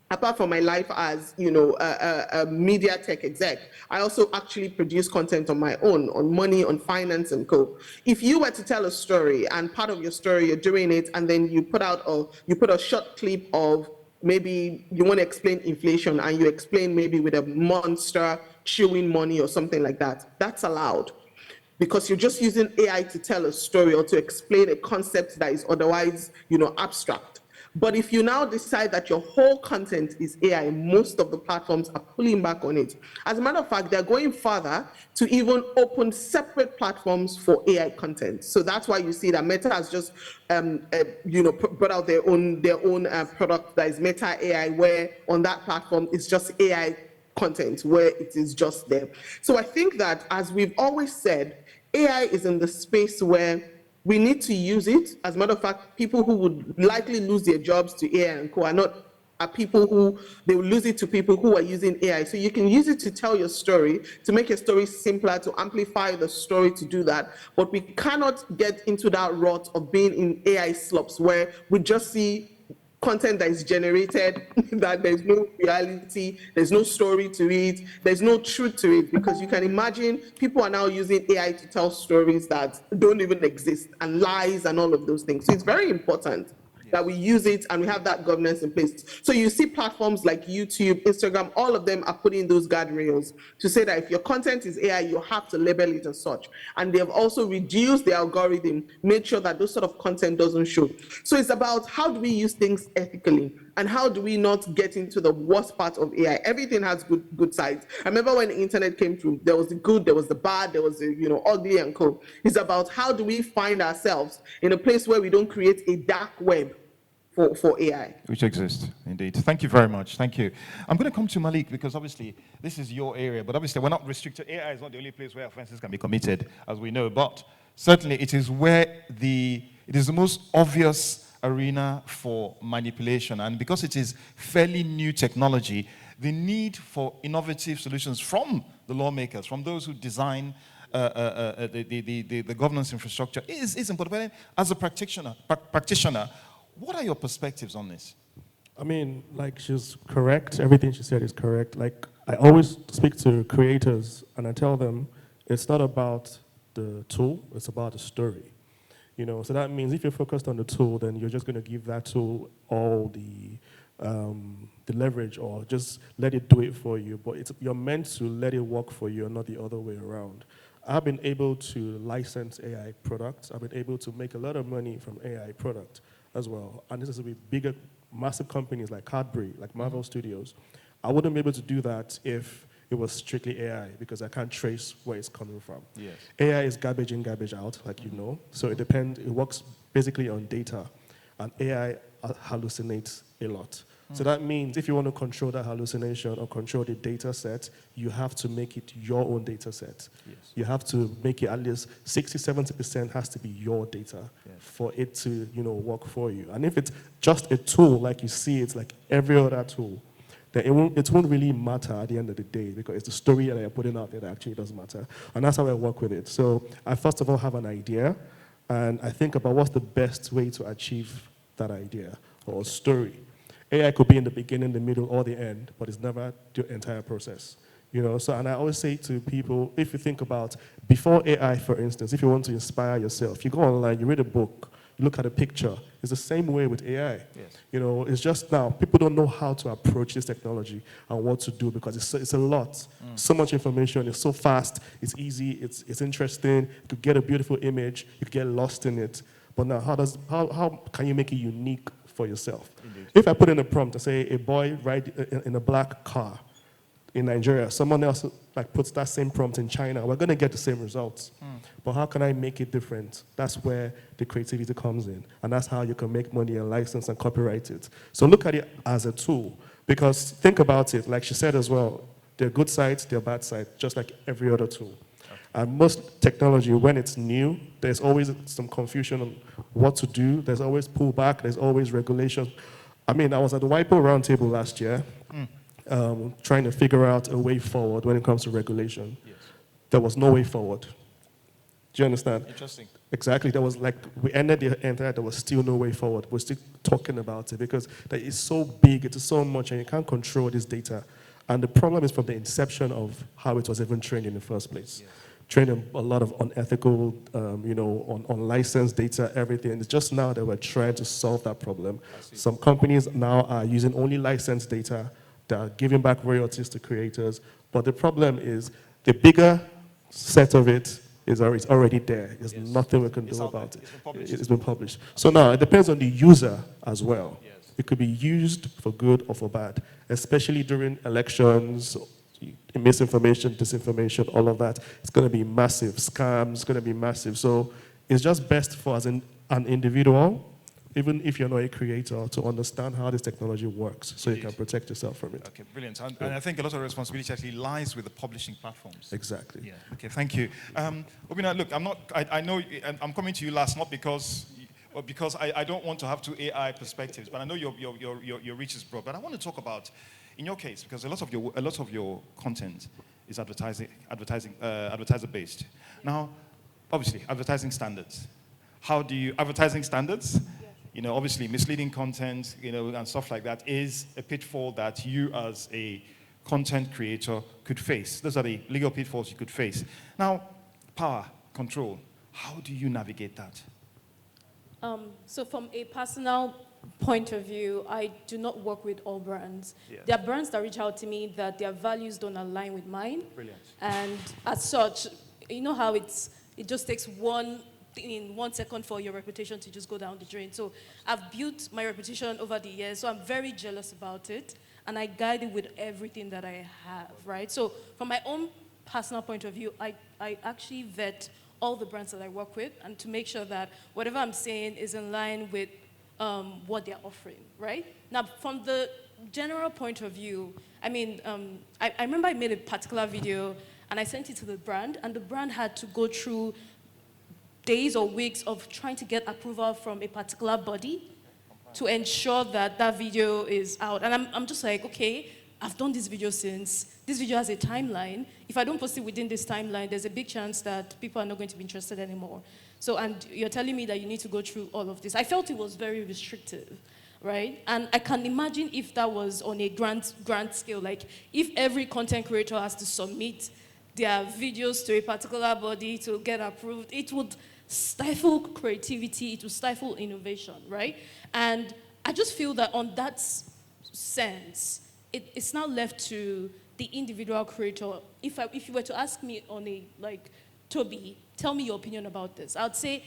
apart from my life as, you know, a media tech exec, I also actually produce content on my own, on money, on finance and co. If you were to tell a story and part of your story, you're doing it, and then you put a short clip of maybe you want to explain inflation and you explain maybe with a monster chewing money or something like that, that's allowed because you're just using AI to tell a story or to explain a concept that is otherwise, you know, abstract. But if you now decide that your whole content is AI, most of the platforms are pulling back on it. As a matter of fact, they're going further to even open separate platforms for AI content. So that's why you see that Meta has just, you know, brought out their own product that is Meta AI, where on that platform it's just AI content, where it is just there. So I think that, as we've always said, AI is in the space where we need to use it. As a matter of fact, people who would likely lose their jobs to AI and co are people who, they will lose it to people who are using AI. So you can use it to tell your story, to make your story simpler, to amplify the story, to do that. But we cannot get into that rut of being in AI slops where we just see content that is generated, that there's no reality, there's no story to it, there's no truth to it, because you can imagine people are now using AI to tell stories that don't even exist, and lies and all of those things. So it's very important that we use it and we have that governance in place. So you see platforms like YouTube, Instagram, all of them are putting those guardrails to say that if your content is AI, you have to label it as such. And they have also reduced the algorithm, made sure that those sort of content doesn't show. So it's about how do we use things ethically? And how do we not get into the worst part of AI? Everything has good sides. I remember when the internet came through, there was the good, there was the bad, there was the ugly and cool. It's about how do we find ourselves in a place where we don't create a dark web for AI. Which exists, indeed. Thank you very much. Thank you. I'm going to come to Malik because obviously this is your area, but obviously we're not restricted. AI is not the only place where offenses can be committed, as we know, but certainly it is where it is the most obvious arena for manipulation. And because it is fairly new technology, the need for innovative solutions from the lawmakers, from those who design the governance infrastructure is important. As a practitioner, what are your perspectives on this? I mean, like, she's correct. Everything she said is correct. Like, I always speak to creators and I tell them it's not about the tool, it's about the story. So that means if you're focused on the tool, then you're just going to give that tool all the leverage, or just let it do it for you. But you're meant to let it work for you and not the other way around. I've been able to license AI products. I've been able to make a lot of money from AI product as well. And this is with bigger, massive companies like Cadbury, like Marvel Studios. I wouldn't be able to do that if it was strictly AI, because I can't trace where it's coming from. Yes. AI is garbage in, garbage out, like you know. So it works basically on data, and AI hallucinates a lot. So that means if you want to control that hallucination or control the data set, you have to make it your own data set. Yes. You have to make it at least 60-70% has to be your data for it to work for you. And if it's just a tool, like you see, it's like every other tool, then it won't really matter at the end of the day, because it's the story that you're putting out there that actually does matter. And that's how I work with it. So I first of all have an idea, and I think about what's the best way to achieve that idea or story. AI could be in the beginning, the middle, or the end, but it's never the entire process. So, and I always say to people, if you think about before AI, for instance, if you want to inspire yourself, you go online, you read a book, you look at a picture. It's the same way with AI. Yes. It's just now people don't know how to approach this technology and what to do, because it's a lot. So much information. It's so fast. It's easy. It's interesting. You could get a beautiful image. You could get lost in it. But now, how can you make it unique for yourself? Indeed. If I put in a prompt and say a boy ride in a black car in Nigeria, someone else puts that same prompt in China, we're going to get the same results. But how can I make it different? That's where the creativity comes in. And that's how you can make money and license and copyright it. So look at it as a tool. Because think about it, like she said as well, there are good sides, there are bad sides, just like every other tool. And most technology, when it's new, there's always some confusion on what to do. There's always pullback. There's always regulation. I mean, I was at the WIPO roundtable last year, trying to figure out a way forward when it comes to regulation. Yes. There was no way forward. Do you understand? Interesting. Exactly. We ended the entire, there was still no way forward. We're still talking about it because that is so big, it is so much, and you can't control this data. And the problem is from the inception of how it was even trained in the first place. Yes. Trained a lot of unethical, unlicensed data, everything. It's just now that we're trying to solve that problem. Some companies now are using only licensed data. They're giving back royalties to creators. But the problem is the bigger set of it is already there. There's nothing we can do about it. It's been published. So now it depends on the user as well. Yes. It could be used for good or for bad, especially during elections, misinformation, disinformation, all of that. It's going to be massive. Scams, going to be massive. So it's just best for as an individual, even if you're not a creator, to understand how this technology works so you can protect yourself from it. Okay, brilliant. And I think a lot of responsibility actually lies with the publishing platforms. Exactly. Yeah. Okay, thank you. Obinna, look, I know I'm coming to you last, not because I don't want to have two AI perspectives, but I know your reach is broad. But I want to talk about, in your case, because a lot of your content is advertiser based. Now, obviously, advertising standards. Advertising standards? Yes. Obviously, misleading content, and stuff like that is a pitfall that you as a content creator could face. Those are the legal pitfalls you could face. Now, power, control. How do you navigate that? So from a personal point of view, I do not work with all brands. Yeah. There are brands that reach out to me that their values don't align with mine. Brilliant. And as such, you know how it just takes one in 1 second for your reputation to just go down the drain. So I've built my reputation over the years, so I'm very jealous about it, and I guide it with everything that I have, right? So from my own personal point of view, I actually vet all the brands that I work with, and to make sure that whatever I'm saying is in line with what they're offering, right? Now, from the general point of view, I mean, I remember I made a particular video, and I sent it to the brand, and the brand had to go through days or weeks of trying to get approval from a particular body to ensure that that video is out. And I'm just like, okay, I've done this video since. This video has a timeline. If I don't post it within this timeline, there's a big chance that people are not going to be interested anymore. So, and you're telling me that you need to go through all of this. I felt it was very restrictive, right? And I can imagine if that was on a grand scale, like if every content creator has to submit their videos to a particular body to get approved, it would stifle creativity, it will stifle innovation, right? And I just feel that on that sense, it's now left to the individual creator. If you were to ask me on a, like, Tobi, tell me your opinion about this, I would say,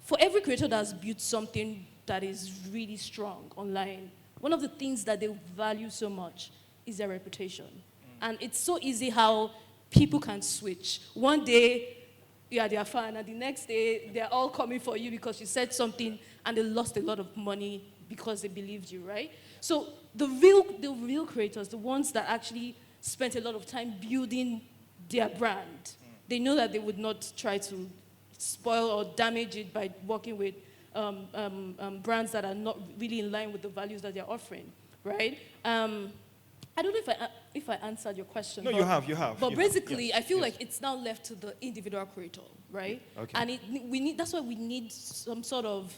for every creator that's built something that is really strong online, one of the things that they value so much is their reputation. And it's so easy how people can switch. One day, you are their fan, and the next day, they're all coming for you because you said something, and they lost a lot of money because they believed you, right? So the real creators, the ones that actually spent a lot of time building their brand, they know that they would not try to spoil or damage it by working with brands that are not really in line with the values that they're offering, right? I don't know if I answered your question. No, you have. But You basically, have. Yes, I feel yes. like it's now left to the individual creator, right? Okay. And that's why we need some sort of,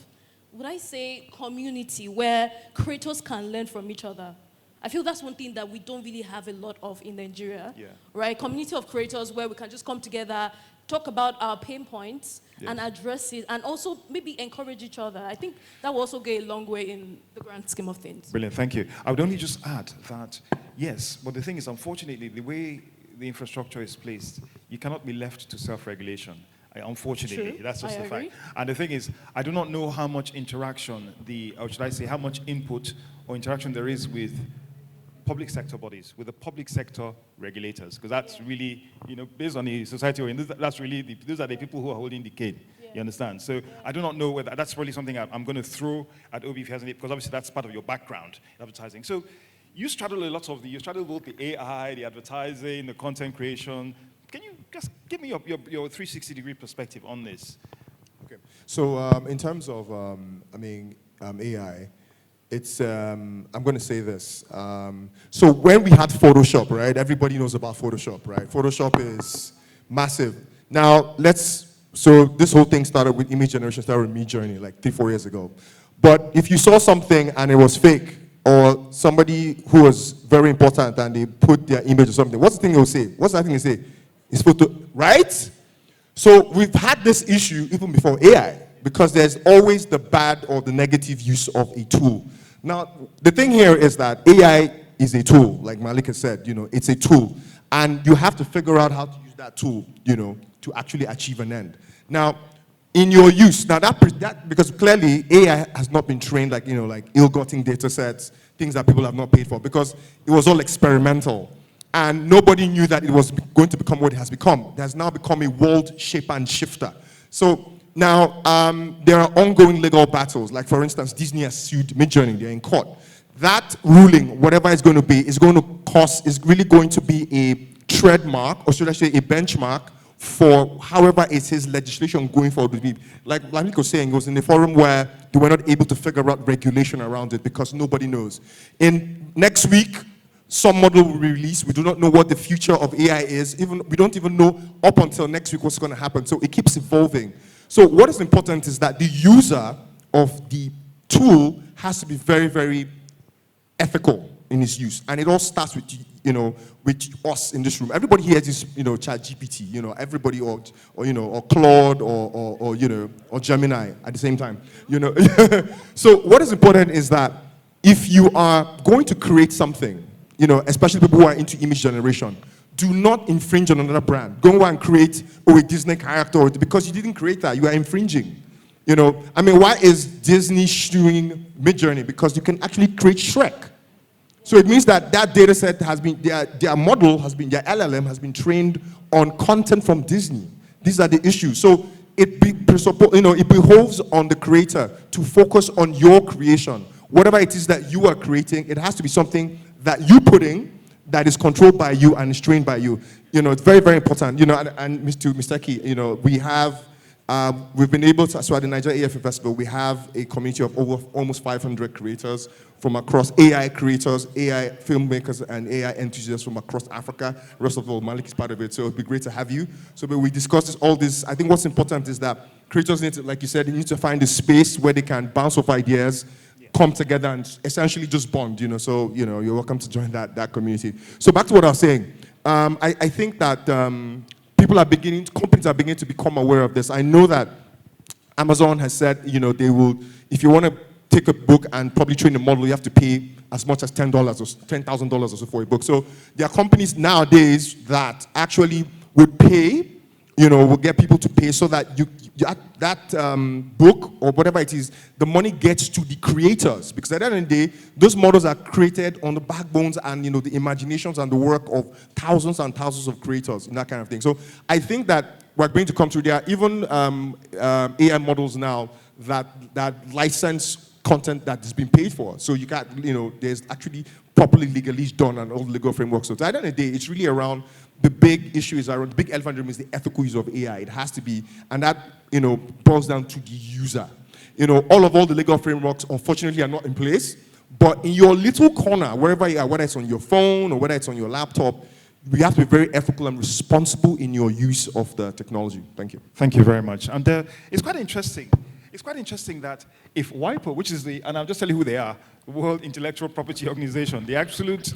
would I say, community where creators can learn from each other. I feel that's one thing that we don't really have a lot of in Nigeria, right? Community of creators where we can just come together, talk about our pain points, and address it, and also maybe encourage each other. I think that will also go a long way in the grand scheme of things. Brilliant, thank you. I would only just add that, yes, but the thing is, unfortunately, the way the infrastructure is placed, you cannot be left to self-regulation. Unfortunately, True. that's just I the agree. fact. And the thing is, I do not know how much interaction, or should I say, how much input or interaction there is with public sector bodies, with the public sector regulators, because that's really, based on the society we're in, that's really, those are the people who are holding the cane. You understand? So I do not know whether that's probably something I'm going to throw at Obi if he hasn't, because obviously that's part of your background, advertising. So you straddle you straddle both the AI, the advertising, the content creation. Can you just give me your 360-degree perspective on this? Okay. So in terms of, AI, it's, I'm going to say this. So when we had Photoshop, right, everybody knows about Photoshop, right? Photoshop is massive. Now, so this whole thing started with image generation, started with Midjourney like 3-4 years ago. But if you saw something and it was fake, or somebody who was very important and they put their image or something, what's the thing they'll say? What's that thing they say? It's photo, right? So we've had this issue even before AI, because there's always the bad or the negative use of a tool. Now, the thing here is that AI is a tool, like Malik has said, it's a tool. And you have to figure out how to use that tool, to actually achieve an end. Now, in your use, now that because clearly AI has not been trained like ill-gotten data sets, things that people have not paid for, because it was all experimental. And nobody knew that it was going to become what it has become. It has now become a world shaper and shifter. So now there are ongoing legal battles. Like for instance, Disney has sued Midjourney, they're in court. That ruling, whatever it's going to be, is really going to be a trademark, or should I say a benchmark, for however it is legislation going forward will be. Like Malik was saying, it was in a forum where they were not able to figure out regulation around it because nobody knows. In next week, some model will be released. We do not know what the future of AI is. We don't even know up until next week what's going to happen. So it keeps evolving. So what is important is that the user of the tool has to be very, very ethical in its use. And it all starts with, with us in this room. Everybody here is, ChatGPT, everybody, or Claude, or Gemini at the same time, So what is important is that if you are going to create something, especially people who are into image generation, do not infringe on another brand. Go and create a Disney character because you didn't create that. You are infringing. You know, I mean, why is Disney doing Midjourney? Because you can actually create Shrek. So it means that that data set has been, their model has been, their LLM has been trained on content from Disney. These are the issues. So it behoves on the creator to focus on your creation. Whatever it is that you are creating, it has to be something that you put in that is controlled by you and is trained by you. You know, it's very, very important. You know, and Mr. Ki, you know, we've been able to, so at the Nigeria AFA Festival, we have a community of almost 500 creators from across AI creators, AI filmmakers, and AI enthusiasts from across Africa. The rest of the world, Malik is part of it, so it'd be great to have you. So but we discussed all this. I think what's important is that creators need to, like you said, they need to find a space where they can bounce off ideas, come together and essentially just bond, you know. So, you know, you're welcome to join that community. So back to what I was saying. I think that companies are beginning to become aware of this. I know that Amazon has said, you know, they will, if you want to take a book and probably train a model, you have to pay as much as $10 or $10,000 or so for a book. So there are companies nowadays that actually would pay, you know, will get people to pay so that that book or whatever it is, the money gets to the creators. Because at the end of the day, those models are created on the backbones and, you know, the imaginations and the work of thousands and thousands of creators and that kind of thing. So I think that we're going to come through. There are even AI models now that license content that has been paid for. So you got, you know, there's actually properly legally done and all the legal frameworks. So at the end of the day, it's really around the big issue is around the big elephant in the room is the ethical use of AI. It has to be, and that, you know, boils down to the user. You know, all the legal frameworks, unfortunately, are not in place. But in your little corner, wherever you are, whether it's on your phone or whether it's on your laptop, we have to be very ethical and responsible in your use of the technology. Thank you. Thank you very much. And it's quite interesting. It's quite interesting that if WIPO, which is and I'll just tell you who they are, World Intellectual Property Organization, the absolute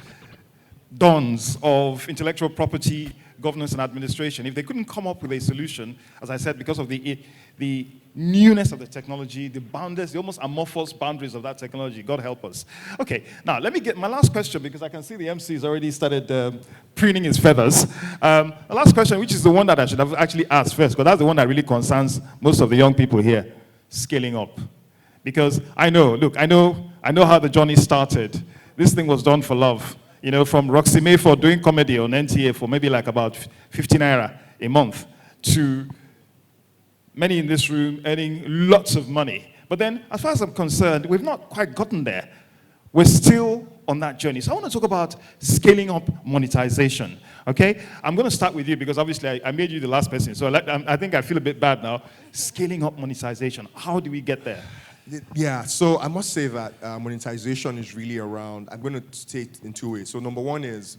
dons of intellectual property governance and administration, if they couldn't come up with a solution, as I said, because of the newness of the technology, the boundaries, the almost amorphous boundaries of that technology, God help us. Okay, now let me get my last question because I can see the MC has already started preening his feathers. The last question, which is the one that I should have actually asked first, because that's the one that really concerns most of the young people here. Scaling up. Because I know how the journey started. This thing was done for love. You know, from Roxy May for doing comedy on NTA for maybe like about 50 naira a month to many in this room earning lots of money. But then, as far as I'm concerned, we've not quite gotten there. We're still on that journey. So I want to talk about scaling up monetization, okay? I'm going to start with you because obviously I made you the last person. So I think I feel a bit bad now. Scaling up monetization, how do we get there? Yeah, so I must say that monetization is really around, I'm going to state in two ways. So number one is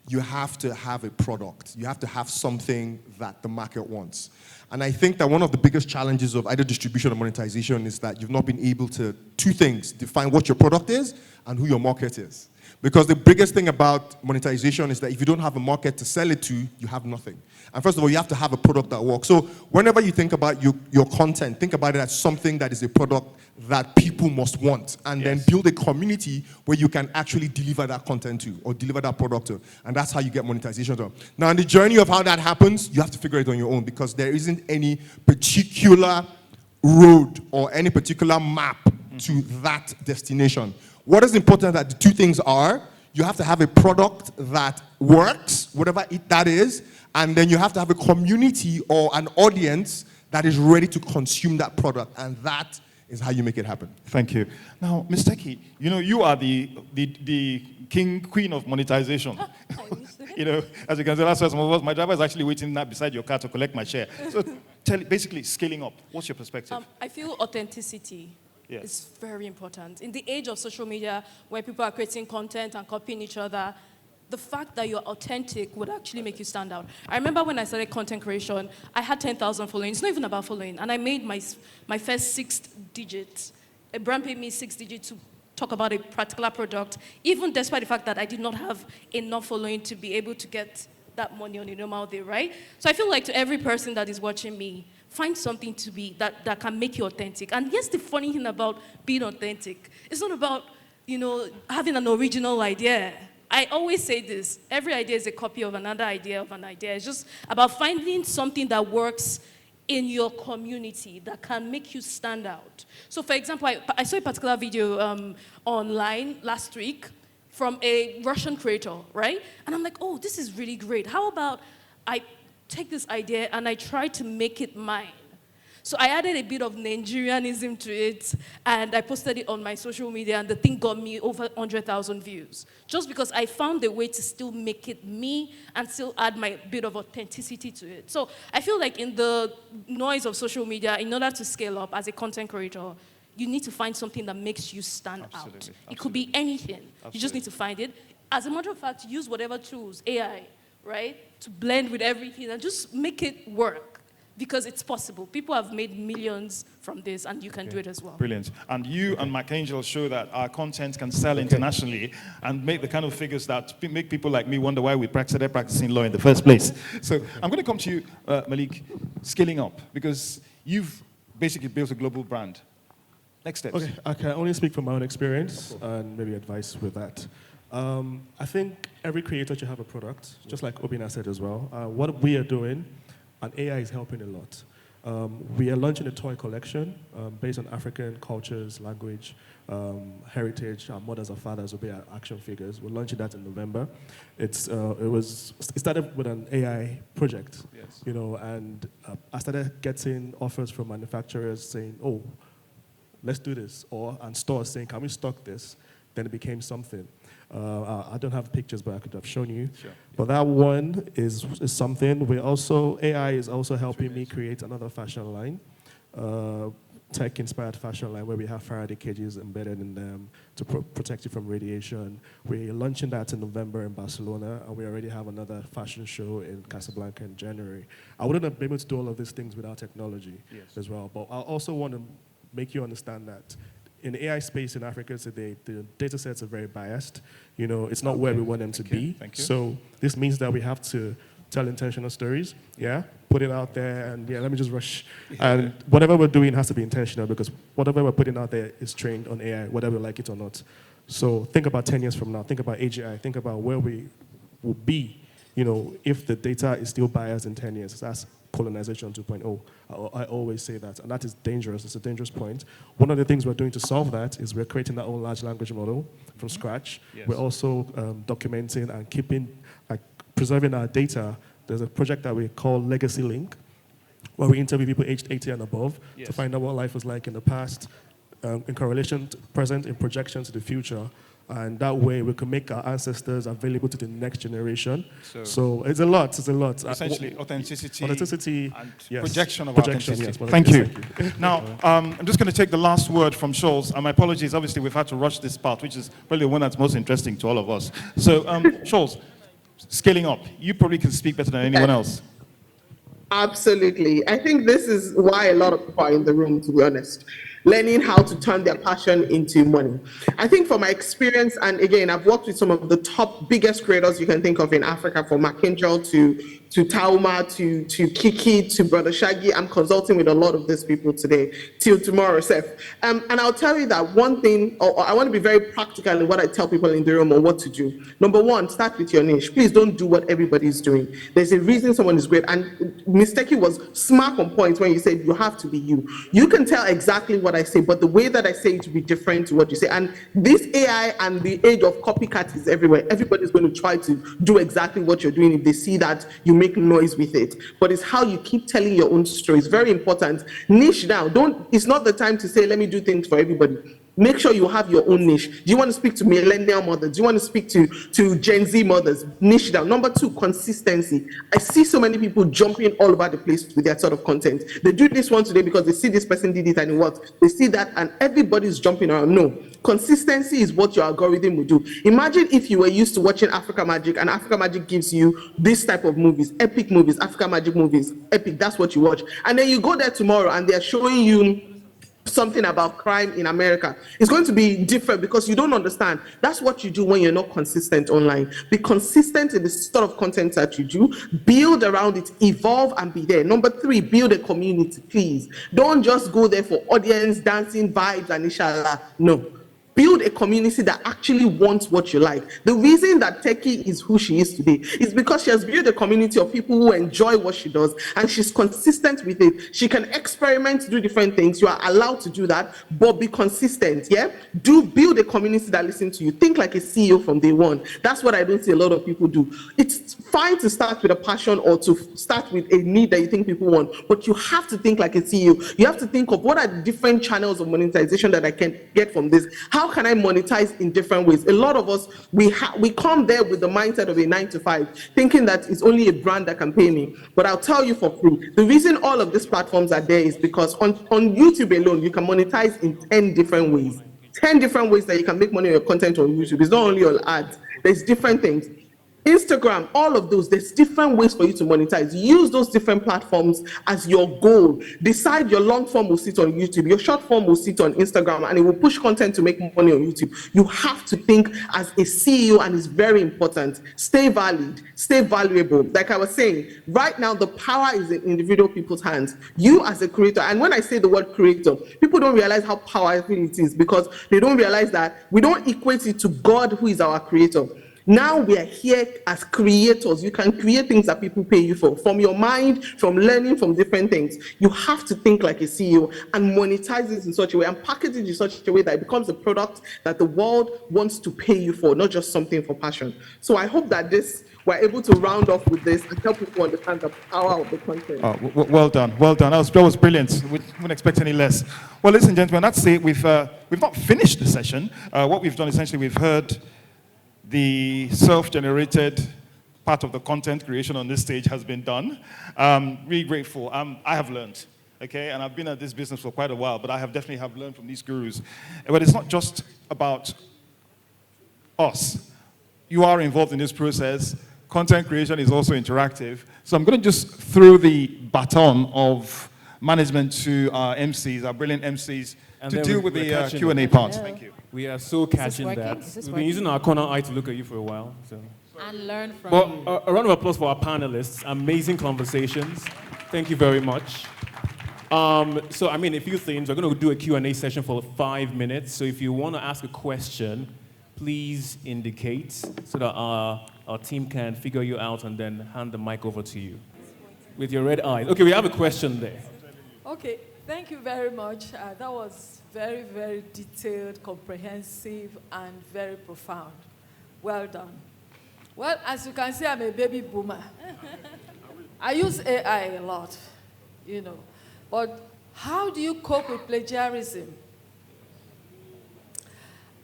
you have to have a product. You have to have something that the market wants. And I think that one of the biggest challenges of either distribution or monetization is that you've not been able to, two things, define what your product is and who your market is. Because the biggest thing about monetization is that if you don't have a market to sell it to, you have nothing. And first of all, you have to have a product that works. So whenever you think about your content, think about it as something that is a product that people must want. And then build a community where you can actually deliver that content to or deliver that product to. And that's how you get monetization to. Now, in the journey of how that happens, you have to figure it on your own because there isn't any particular road or any particular map to that destination. What is important that the two things are, you have to have a product that works, whatever that is, and then you have to have a community or an audience that is ready to consume that product, and that is how you make it happen. Thank you. Now, Ms. Teki, you know, you are the queen of monetization. You know, as you can see, last time my driver is actually waiting beside your car to collect my share. So basically, scaling up, what's your perspective? I feel authenticity. Yes. It's very important. In the age of social media, where people are creating content and copying each other, the fact that you're authentic would actually make you stand out. I remember when I started content creation, I had 10,000 following. It's not even about following. And I made my first 6 digits. A brand paid me 6 digits to talk about a particular product, even despite the fact that I did not have enough following to be able to get that money on a normal day, right? So I feel like to every person that is watching me, find something to be that can make you authentic. And yes, the funny thing about being authentic, it's not about, you know, having an original idea. I always say this, every idea is a copy of another idea of an idea. It's just about finding something that works in your community that can make you stand out. So for example, I saw a particular video online last week from a Russian creator, right? And I'm like, oh, this is really great. How about I take this idea and I try to make it mine? So I added a bit of Nigerianism to it, and I posted it on my social media, and the thing got me over 100,000 views. Just because I found a way to still make it me and still add my bit of authenticity to it. So I feel like in the noise of social media, in order to scale up as a content creator, you need to find something that makes you stand out. It could be anything. You just need to find it. As a matter of fact, use whatever tools, AI, right, to blend with everything and just make it work. Because it's possible. People have made millions from this, and you can do it as well. Brilliant. And you and Mike Angel show that our content can sell internationally and make the kind of figures that make people like me wonder why we started practicing law in the first place. So I'm going to come to you, Malik, scaling up, because you've basically built a global brand. Next steps. Okay, I can only speak from my own experience and maybe advice with that. I think every creator should have a product, just like Obinna said as well. What we are doing, and AI is helping a lot. We are launching a toy collection based on African cultures, language, heritage. Our mothers and fathers will be our action figures. We're launching that in November. It started with an AI project, you know, and I started getting offers from manufacturers saying, "Oh, let's do this," and stores saying, "Can we stock this?" Then it became something. I don't have pictures, but I could have shown you. Sure. But that one is something. AI is also helping me create another fashion line, tech-inspired fashion line where we have Faraday cages embedded in them to protect you from radiation. We're launching that in November in Barcelona, and we already have another fashion show in Casablanca in January. I wouldn't have been able to do all of these things without technology as well. But I also want to make you understand that in the AI space in Africa today, the data sets are very biased. You know, it's not where we want them to be. Thank you. So this means that we have to tell intentional stories, put it out there, and let me just rush. And whatever we're doing has to be intentional, because whatever we're putting out there is trained on AI, whether we like it or not. So think about 10 years from now, think about AGI, think about where we will be, you know, if the data is still biased in 10 years. That's colonization 2.0. I always say that, and that is dangerous. It's a dangerous point. One of the things we're doing to solve that is we're creating our own large language model from scratch. We're also documenting and preserving our data. There's a project that we call Legacy Link, where we interview people aged 80 and above to find out what life was like in the past, in correlation to present, in projection to the future. And that way we can make our ancestors available to the next generation. So it's a lot. Essentially, authenticity and projection of projection, authenticity. Thank you. Now, I'm just going to take the last word from Scholes. And my apologies, obviously, we've had to rush this part, which is probably the one that's most interesting to all of us. So, Scholes, scaling up. You probably can speak better than anyone else. Absolutely. I think this is why a lot of people are in the room, to be honest. Learning how to turn their passion into money. I think from my experience, and again, I've worked with some of the top biggest creators you can think of in Africa, from Makingel to Tauma, to Kiki, to Brother Shaggy. I'm consulting with a lot of these people today, till tomorrow, Seth. And I'll tell you that one thing, or I want to be very practical in what I tell people in the room on what to do. Number one, start with your niche. Please don't do what everybody's doing. There's a reason someone is great. And Mistake was smart on point when you said you have to be you. You can tell exactly what I say, but the way that I say it will be different to what you say. And this AI and the age of copycat is everywhere. Everybody's going to try to do exactly what you're doing if they see that you make noise with it. But it's how you keep telling your own story. It's very important. Niche down. It's not the time to say, let me do things for everybody. Make sure you have your own niche. Do you want to speak to millennial mothers? Do you want to speak to Gen Z mothers? Niche down. Number two, consistency. I see so many people jumping all over the place with their sort of content. They do this one today because they see this person did it and it works. They see that and everybody's jumping around. No. Consistency is what your algorithm will do. Imagine if you were used to watching Africa Magic and Africa Magic gives you this type of movies, epic movies, Africa Magic movies, epic, that's what you watch. And then you go there tomorrow and they're showing you something about crime in America. It's going to be different because you don't understand. That's what you do when you're not consistent online. Be consistent in the sort of content that you do. Build around it, evolve, and be there. Number three, build a community, please. Don't just go there for audience, dancing, vibes, and inshallah. No. Build a community that actually wants what you like. The reason that Techie is who she is today is because she has built a community of people who enjoy what she does, and she's consistent with it. She can experiment, do different things. You are allowed to do that, but be consistent, yeah? Build a community that listens to you. Think like a CEO from day one. That's what I don't see a lot of people do. It's fine to start with a passion or to start with a need that you think people want, but you have to think like a CEO. You have to think of what are the different channels of monetization that I can get from this. How can I monetize in different ways? A lot of us, we come there with the mindset of a 9-to-5, thinking that it's only a brand that can pay me. But I'll tell you for free, the reason all of these platforms are there is because on YouTube alone, you can monetize in 10 different ways. 10 different ways that you can make money on your content on YouTube. It's not only on ads, there's different things. Instagram, all of those, there's different ways for you to monetize. Use those different platforms as your goal. Decide your long form will sit on YouTube, your short form will sit on Instagram, and it will push content to make money on YouTube. You have to think as a CEO, and it's very important. Stay valid, stay valuable. Like I was saying, right now, the power is in individual people's hands. You as a creator, and when I say the word creator, people don't realize how powerful it is because they don't realize that we don't equate it to God, who is our creator. Now we are here as creators. You can create things that people pay you for, from your mind, from learning, from different things. You have to think like a CEO and monetize it in such a way and package it in such a way that it becomes a product that the world wants to pay you for, not just something for passion. So I hope that we're able to round off with this and help people understand the power of the content. Well done, well done. That was brilliant. We wouldn't expect any less. Well, ladies and gentlemen, that's it. We've not finished the session. What we've done, essentially, we've heard the self-generated part of the content creation on this stage has been done. Really grateful. I have learned, okay? And I've been at this business for quite a while, but I definitely have learned from these gurus. But it's not just about us. You are involved in this process. Content creation is also interactive. So I'm going to just throw the baton of management to our MCs, our brilliant MCs, to deal with the Q&A part. Thank you. We are so catching that. We've been using our corner eye to look at you for a while. So. And learn from you. A round of applause for our panelists. Amazing conversations. Thank you very much. So, I mean, a few things. We're going to do a Q&A session for 5 minutes. So if you want to ask a question, please indicate so that our team can figure you out and then hand the mic over to you. With your red eyes. Okay, we have a question there. Okay, thank you very much. That was very, very detailed, comprehensive, and very profound. Well done. Well, as you can see, I'm a baby boomer. I use AI a lot, you know. But how do you cope with plagiarism?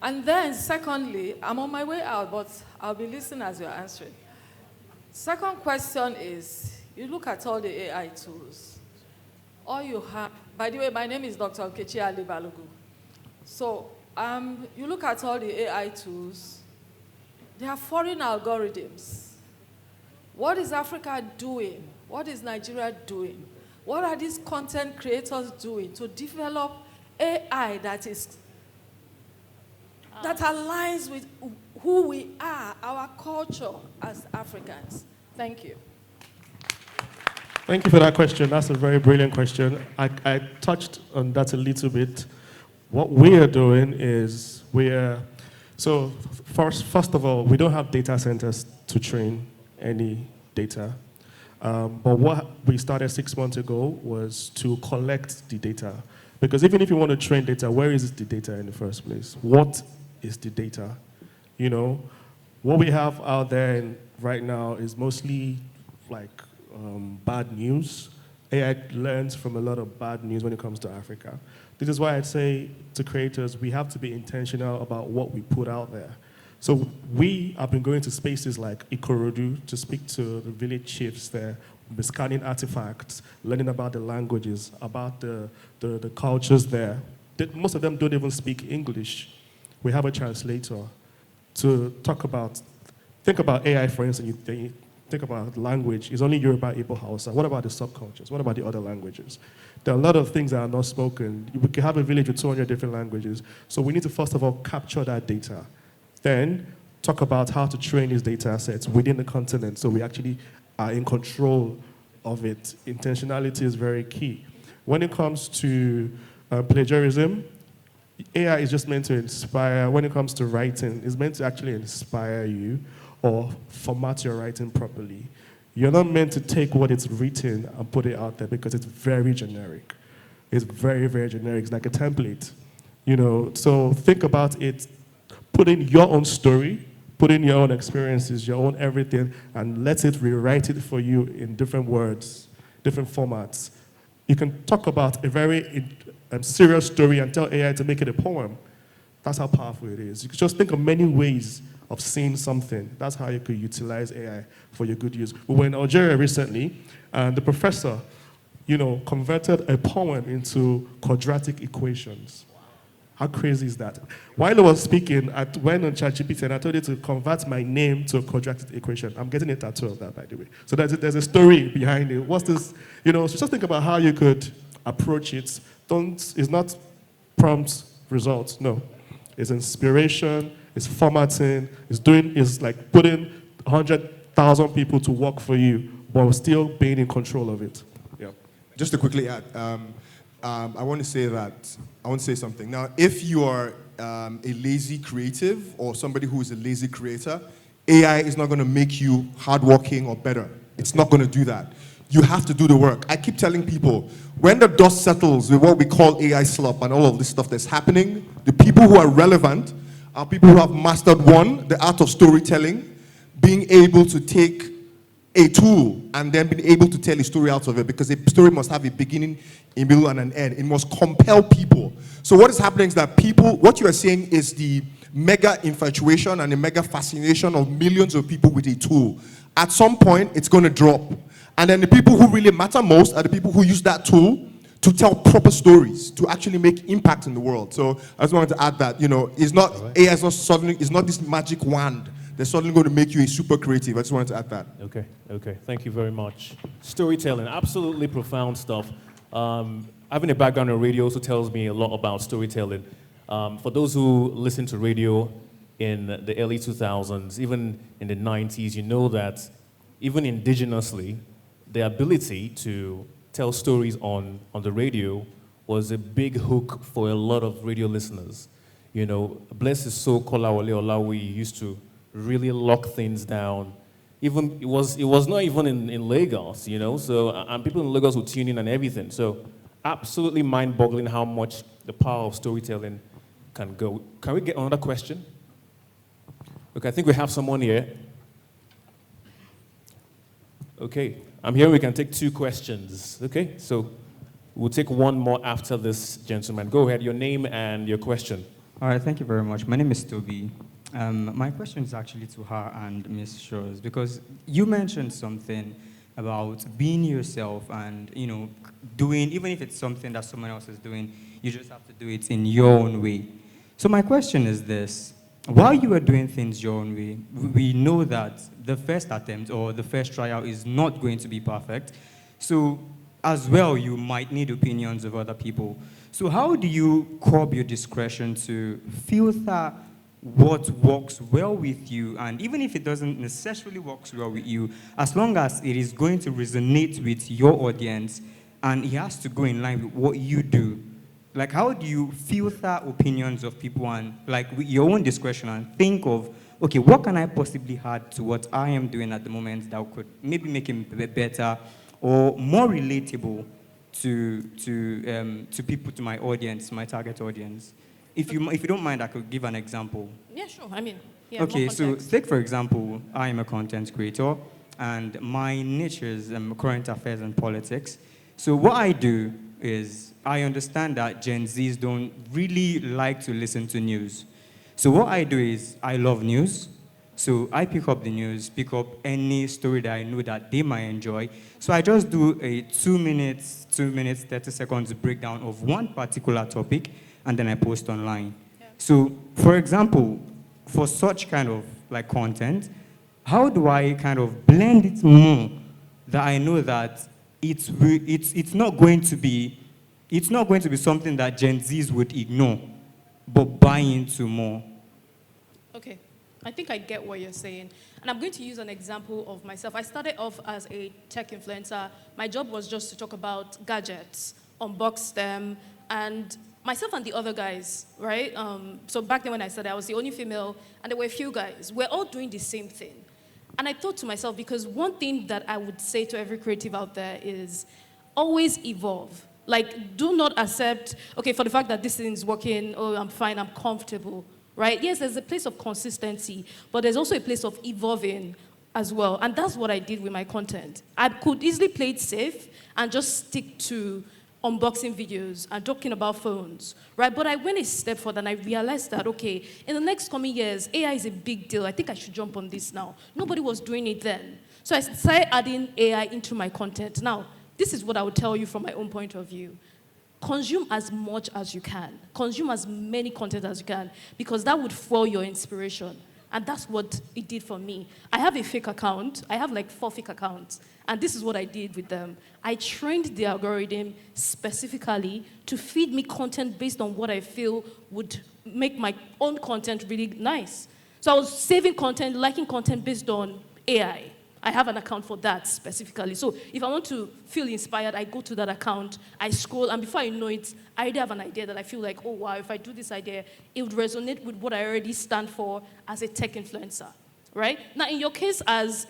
And then, secondly, I'm on my way out, but I'll be listening as you're answering. Second question is, you look at all the AI tools. All you have, by the way, my name is Dr. Okerekeocha Balogu. So you look at all the AI tools, they are foreign algorithms. What is Africa doing? What is Nigeria doing? What are these content creators doing to develop AI that aligns with who we are, our culture as Africans? Thank you. Thank you for that question. That's a very brilliant question. I touched on that a little bit. What we are doing is so first of all, we don't have data centers to train any data. But what we started 6 months ago was to collect the data. Because even if you want to train data, where is the data in the first place? What is the data? You know, what we have out there right now is mostly like bad news. AI learns from a lot of bad news when it comes to Africa. This is why I'd say to creators, we have to be intentional about what we put out there. So we have been going to spaces like Ikorodu to speak to the village chiefs there, be scanning artifacts, learning about the languages, about the cultures there. Most of them don't even speak English. We have a translator to think about AI, for instance, you think about language. It's only Yoruba, Igbo, Hausa. What about the subcultures? What about the other languages? There are a lot of things that are not spoken. We can have a village with 200 different languages. So we need to, first of all, capture that data. Then talk about how to train these data sets within the continent so we actually are in control of it. Intentionality is very key. When it comes to plagiarism, AI is just meant to inspire. When it comes to writing, it's meant to actually inspire you or format your writing properly. You're not meant to take what it's written and put it out there because it's very generic. It's very, very generic. It's like a template, you know. So think about it. Put in your own story, put in your own experiences, your own everything, and let it rewrite it for you in different words, different formats. You can talk about a very serious story and tell AI to make it a poem. That's how powerful it is. You can just think of many ways of saying something. That's how you could utilize AI for your good use. We were in Algeria recently, and the professor, you know, converted a poem into quadratic equations. How crazy is that? While I was speaking, I went on ChatGPT and I told it to convert my name to a quadratic equation. I'm getting a tattoo of that, by the way. So there's a story behind it. What's this? You know, so just think about how you could approach it. It's not prompt results, no. It's inspiration, it's formatting, it's like putting 100,000 people to work for you, but still being in control of it. Yeah. Just to quickly add, I want to say something. Now, if you are a lazy creative or somebody who is a lazy creator, AI is not going to make you hardworking or better. It's not going to do that. You have to do the work. I keep telling people, when the dust settles with what we call AI slop and all of this stuff that's happening, the people who are relevant are people who have mastered, one, the art of storytelling, being able to take a tool and then being able to tell a story out of it, because a story must have a beginning, a middle, and an end. It must compel people. So what is happening is that people, what you are saying is the mega infatuation and the mega fascination of millions of people with a tool. At some point, it's going to drop. And then the people who really matter most are the people who use that tool to tell proper stories, to actually make impact in the world. So I just wanted to add that, you know, it's not, AI is not suddenly, it's not this magic wand that's suddenly going to make you a super creative. I just wanted to add that. Okay. Thank you very much. Storytelling, absolutely profound stuff. Having a background in radio also tells me a lot about storytelling. For those who listen to radio in the early 2000s, even in the 90s, you know that even indigenously, the ability to tell stories on the radio was a big hook for a lot of radio listeners. You know, bless his soul, Kolawole Olawi used to really lock things down. Even it was not even in Lagos, you know. So and people in Lagos would tune in and everything. So absolutely mind-boggling how much the power of storytelling can go. Can we get another question? Okay, I think we have someone here. Okay, I'm here. We can take 2 questions. Okay, so we'll take one more after this gentleman. Go ahead, your name and your question. All right, thank you very much. My name is Tobi. My question is actually to her and Ms. Shores, because you mentioned something about being yourself and, you know, doing, even if it's something that someone else is doing, you just have to do it in your own way. So my question is this. While you were doing things your own way, we know that the first attempt or the first trial is not going to be perfect. So as well, you might need opinions of other people. So how do you curb your discretion to filter what works well with you, and even if it doesn't necessarily work well with you, as long as it is going to resonate with your audience and it has to go in line with what you do? Like, how do you filter opinions of people and, like, with your own discretion and think of, okay, what can I possibly add to what I am doing at the moment that could maybe make it better or more relatable to people, to my audience, my target audience? If you don't mind, I could give an example. Yeah, sure. I mean, yeah. Okay, so take, for example, I am a content creator, and my niche is current affairs and politics. So what I do is I understand that Gen Zs don't really like to listen to news. So what I do is I love news. So I pick up the news, pick up any story that I know that they might enjoy. So I just do a 2 minutes, 30 seconds breakdown of one particular topic, and then I post online. Yeah. So, for example, for such kind of like content, how do I kind of blend it more that I know that it's not going to be something that Gen Zs would ignore, but buy into more? Okay, I think I get what you're saying. And I'm going to use an example of myself. I started off as a tech influencer. My job was just to talk about gadgets, unbox them, and myself and the other guys, right? So back then when I started, I was the only female, and there were a few guys. We're all doing the same thing. And I thought to myself, because one thing that I would say to every creative out there is always evolve. Like, do not accept, okay, for the fact that this thing is working, oh, I'm fine, I'm comfortable, right? Yes, there's a place of consistency, but there's also a place of evolving as well. And that's what I did with my content. I could easily play it safe and just stick to unboxing videos and talking about phones, right? But I went a step further and I realized that, okay, in the next coming years, AI is a big deal. I think I should jump on this now. Nobody was doing it then. So I started adding AI into my content. Now, this is what I would tell you from my own point of view. Consume as much as you can. Consume as many content as you can, because that would fuel your inspiration. And that's what it did for me. I have a fake account. I have like 4 fake accounts. And this is what I did with them. I trained the algorithm specifically to feed me content based on what I feel would make my own content really nice. So I was saving content, liking content based on AI. I have an account for that specifically. So if I want to feel inspired, I go to that account, I scroll, and before I know it, I already have an idea that I feel like, oh wow, if I do this idea, it would resonate with what I already stand for as a tech influencer, right? Now, in your case, as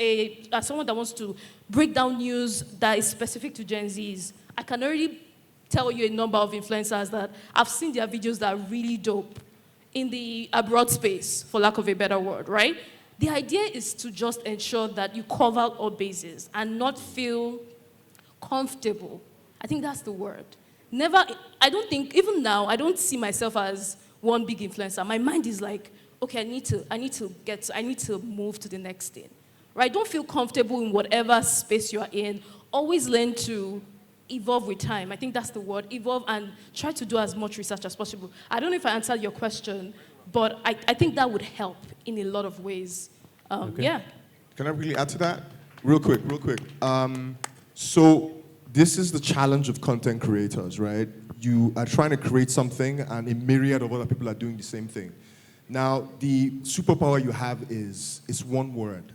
someone that wants to break down news that is specific to Gen Zs, I can already tell you a number of influencers that I've seen their videos that are really dope in the abroad space, for lack of a better word, right? The idea is to just ensure that you cover all bases and not feel comfortable. I think that's the word. Never, I don't think, even now, I don't see myself as one big influencer. My mind is like, okay, I need to move to the next thing, right? Don't feel comfortable in whatever space you are in. Always learn to evolve with time. I think that's the word, evolve, and try to do as much research as possible. I don't know if I answered your question, but I think that would help in a lot of ways. Okay. Yeah. Can I really add to that? Real quick. So this is the challenge of content creators, right? You are trying to create something and a myriad of other people are doing the same thing. Now, the superpower you have is one word.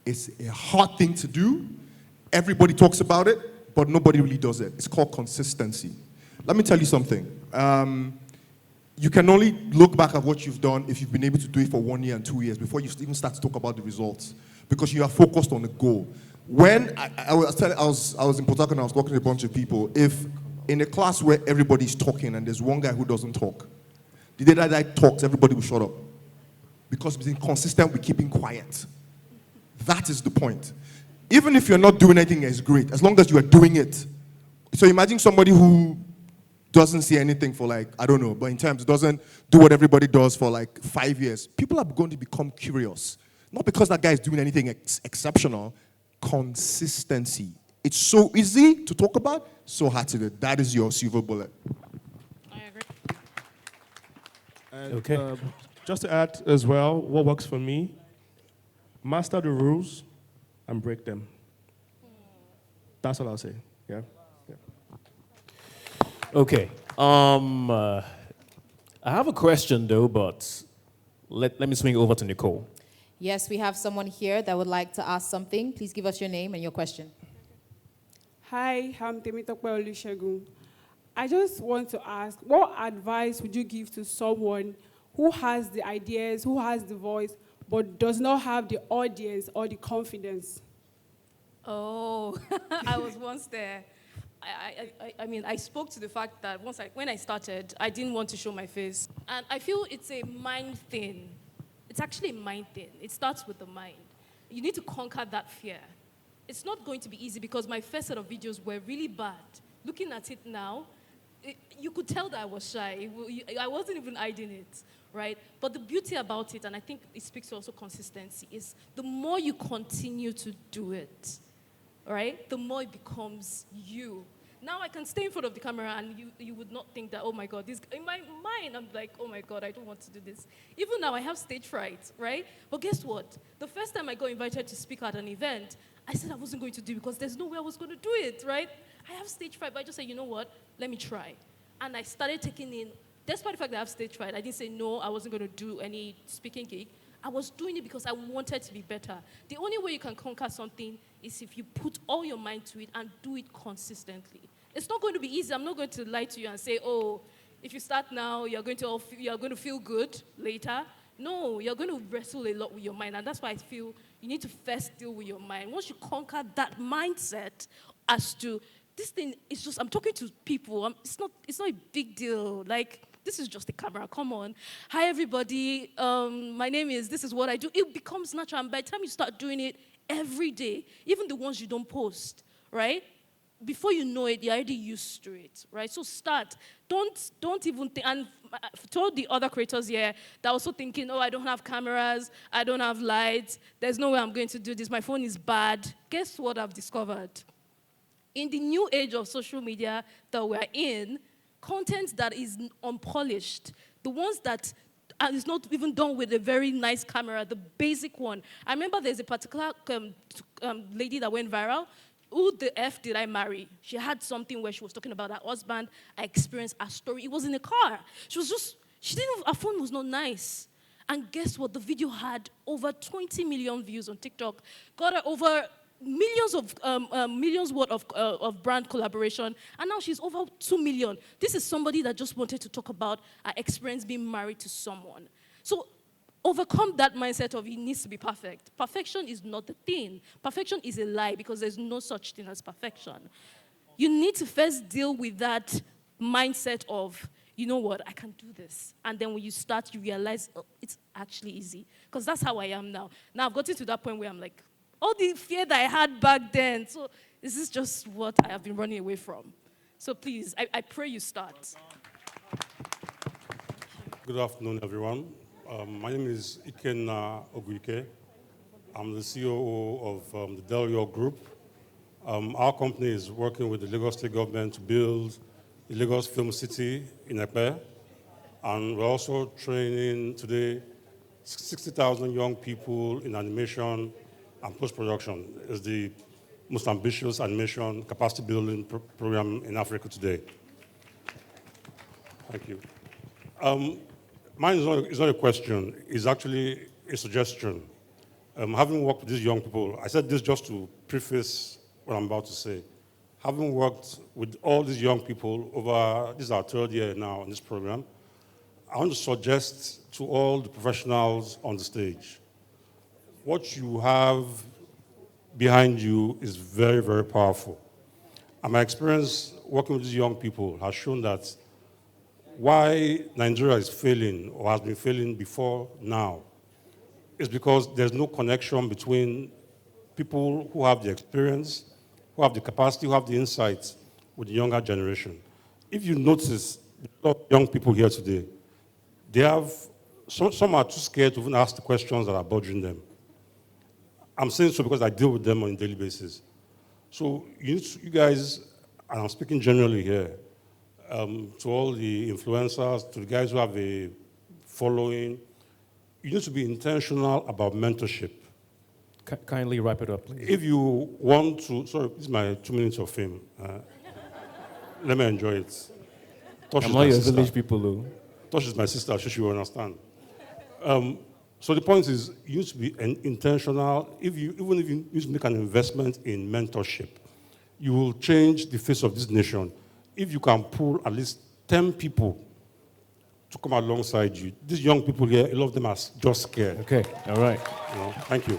It's a hard thing to do. Everybody talks about it, but nobody really does it. It's called consistency. Let me tell you something. You can only look back at what you've done if you've been able to do it for 1 year and 2 years before you even start to talk about the results, because you are focused on the goal. When I was in Port Harcourt and I was talking to a bunch of people, if in a class where everybody's talking and there's one guy who doesn't talk, the day that guy talks, everybody will shut up, because being consistent with keeping quiet. That is the point. Even if you're not doing anything as great, as long as you are doing it. So imagine somebody who doesn't see anything for like, I don't know, but in terms, doesn't do what everybody does for like 5 years. People are going to become curious. Not because that guy is doing anything exceptional. Consistency. It's so easy to talk about, so hard to do. That is your silver bullet. I agree. And, Okay. Just to add as well, what works for me, master the rules and break them. That's what I'll say, yeah? Okay. I have a question though, but let me swing over to Nicole. Yes, we have someone here that would like to ask something. Please give us your name and your question. Hi, I'm Temitope Olusegun. I just want to ask, what advice would you give to someone who has the ideas, who has the voice, but does not have the audience or the confidence? Oh, I was once there. I mean, I spoke to the fact that when I started, I didn't want to show my face. And I feel it's a mind thing. It's actually a mind thing. It starts with the mind. You need to conquer that fear. It's not going to be easy because my first set of videos were really bad. Looking at it now, you could tell that I was shy. I wasn't even hiding it, right? But the beauty about it, and I think it speaks to also consistency, is the more you continue to do it, right, the more it becomes you. Now I can stay in front of the camera and you would not think that, oh my God, this, in my mind, I'm like, oh my God, I don't want to do this. Even now I have stage fright, right? But guess what? The first time I got invited to speak at an event, I said I wasn't going to do it because there's no way I was going to do it, right? I have stage fright, but I just said, you know what? Let me try. And I started taking in, despite the fact that I have stage fright, I didn't say no, I wasn't going to do any speaking gig. I was doing it because I wanted to be better. The only way you can conquer something is if you put all your mind to it and do it consistently. It's not going to be easy. I'm not going to lie to you and say, oh, if you start now, you're going to feel good later. No, you're going to wrestle a lot with your mind, and that's why I feel you need to first deal with your mind. Once you conquer that mindset as to this thing, it's just, I'm talking to people, it's not a big deal. Like, this is just a camera, come on. Hi, everybody, my name is, this is what I do. It becomes natural, and by the time you start doing it every day, even the ones you don't post, right? Before you know it, you're already used to it, right? So start. Don't even think. And to all the other creators here that are also thinking, oh, I don't have cameras, I don't have lights, there's no way I'm going to do this, my phone is bad. Guess what I've discovered? In the new age of social media that we're in, content that is unpolished, the ones that is not even done with a very nice camera, the basic one. I remember there's a particular lady that went viral. Who the F did I marry? She had something where she was talking about her husband. I experienced her story. It was in a car. Her phone was not nice. And guess what? The video had over 20 million views on TikTok. Got her over millions worth of brand collaboration. And now she's over 2 million. This is somebody that just wanted to talk about her experience being married to someone. So overcome that mindset of it needs to be perfect. Perfection is not the thing. Perfection is a lie because there's no such thing as perfection. You need to first deal with that mindset of, you know what, I can do this. And then when you start, you realize, oh, it's actually easy. Because that's how I am now. Now I've gotten to that point where I'm like, all the fear that I had back then, so this is just what I have been running away from. So please, I pray you start. Good afternoon, everyone. My name is Ikenna Ogwike. I'm the COO of the Del York Group. Our company is working with the Lagos State government to build the Lagos Film City in Epe. And we're also training today 60,000 young people in animation and post-production. It's the most ambitious animation capacity building program in Africa today. Thank you. Mine is not a question, it's actually a suggestion. Having worked with these young people, I said this just to preface what I'm about to say. Having worked with all these young people over, this is our third year now in this program, I want to suggest to all the professionals on the stage, what you have behind you is very, very powerful. And my experience working with these young people has shown that why Nigeria is failing or has been failing before now is because there's no connection between people who have the experience, who have the capacity, who have the insights with the younger generation. If you notice, a lot of young people here today, they have, some are too scared to even ask the questions that are bothering them. I'm saying so because I deal with them on a daily basis. So you guys, and I'm speaking generally here, to all the influencers, to the guys who have a following, you need to be intentional about mentorship. Kindly wrap it up, please. If you want to, sorry, this is my 2 minutes of fame. Let me enjoy it. I'm not your village people, though. Tosh is my sister, she will understand. So the point is, you need to be intentional. Even if you need to make an investment in mentorship, you will change the face of this nation. If you can pull at least 10 people to come alongside you, these young people here, a lot of them are just scared. Okay, all right. Thank you.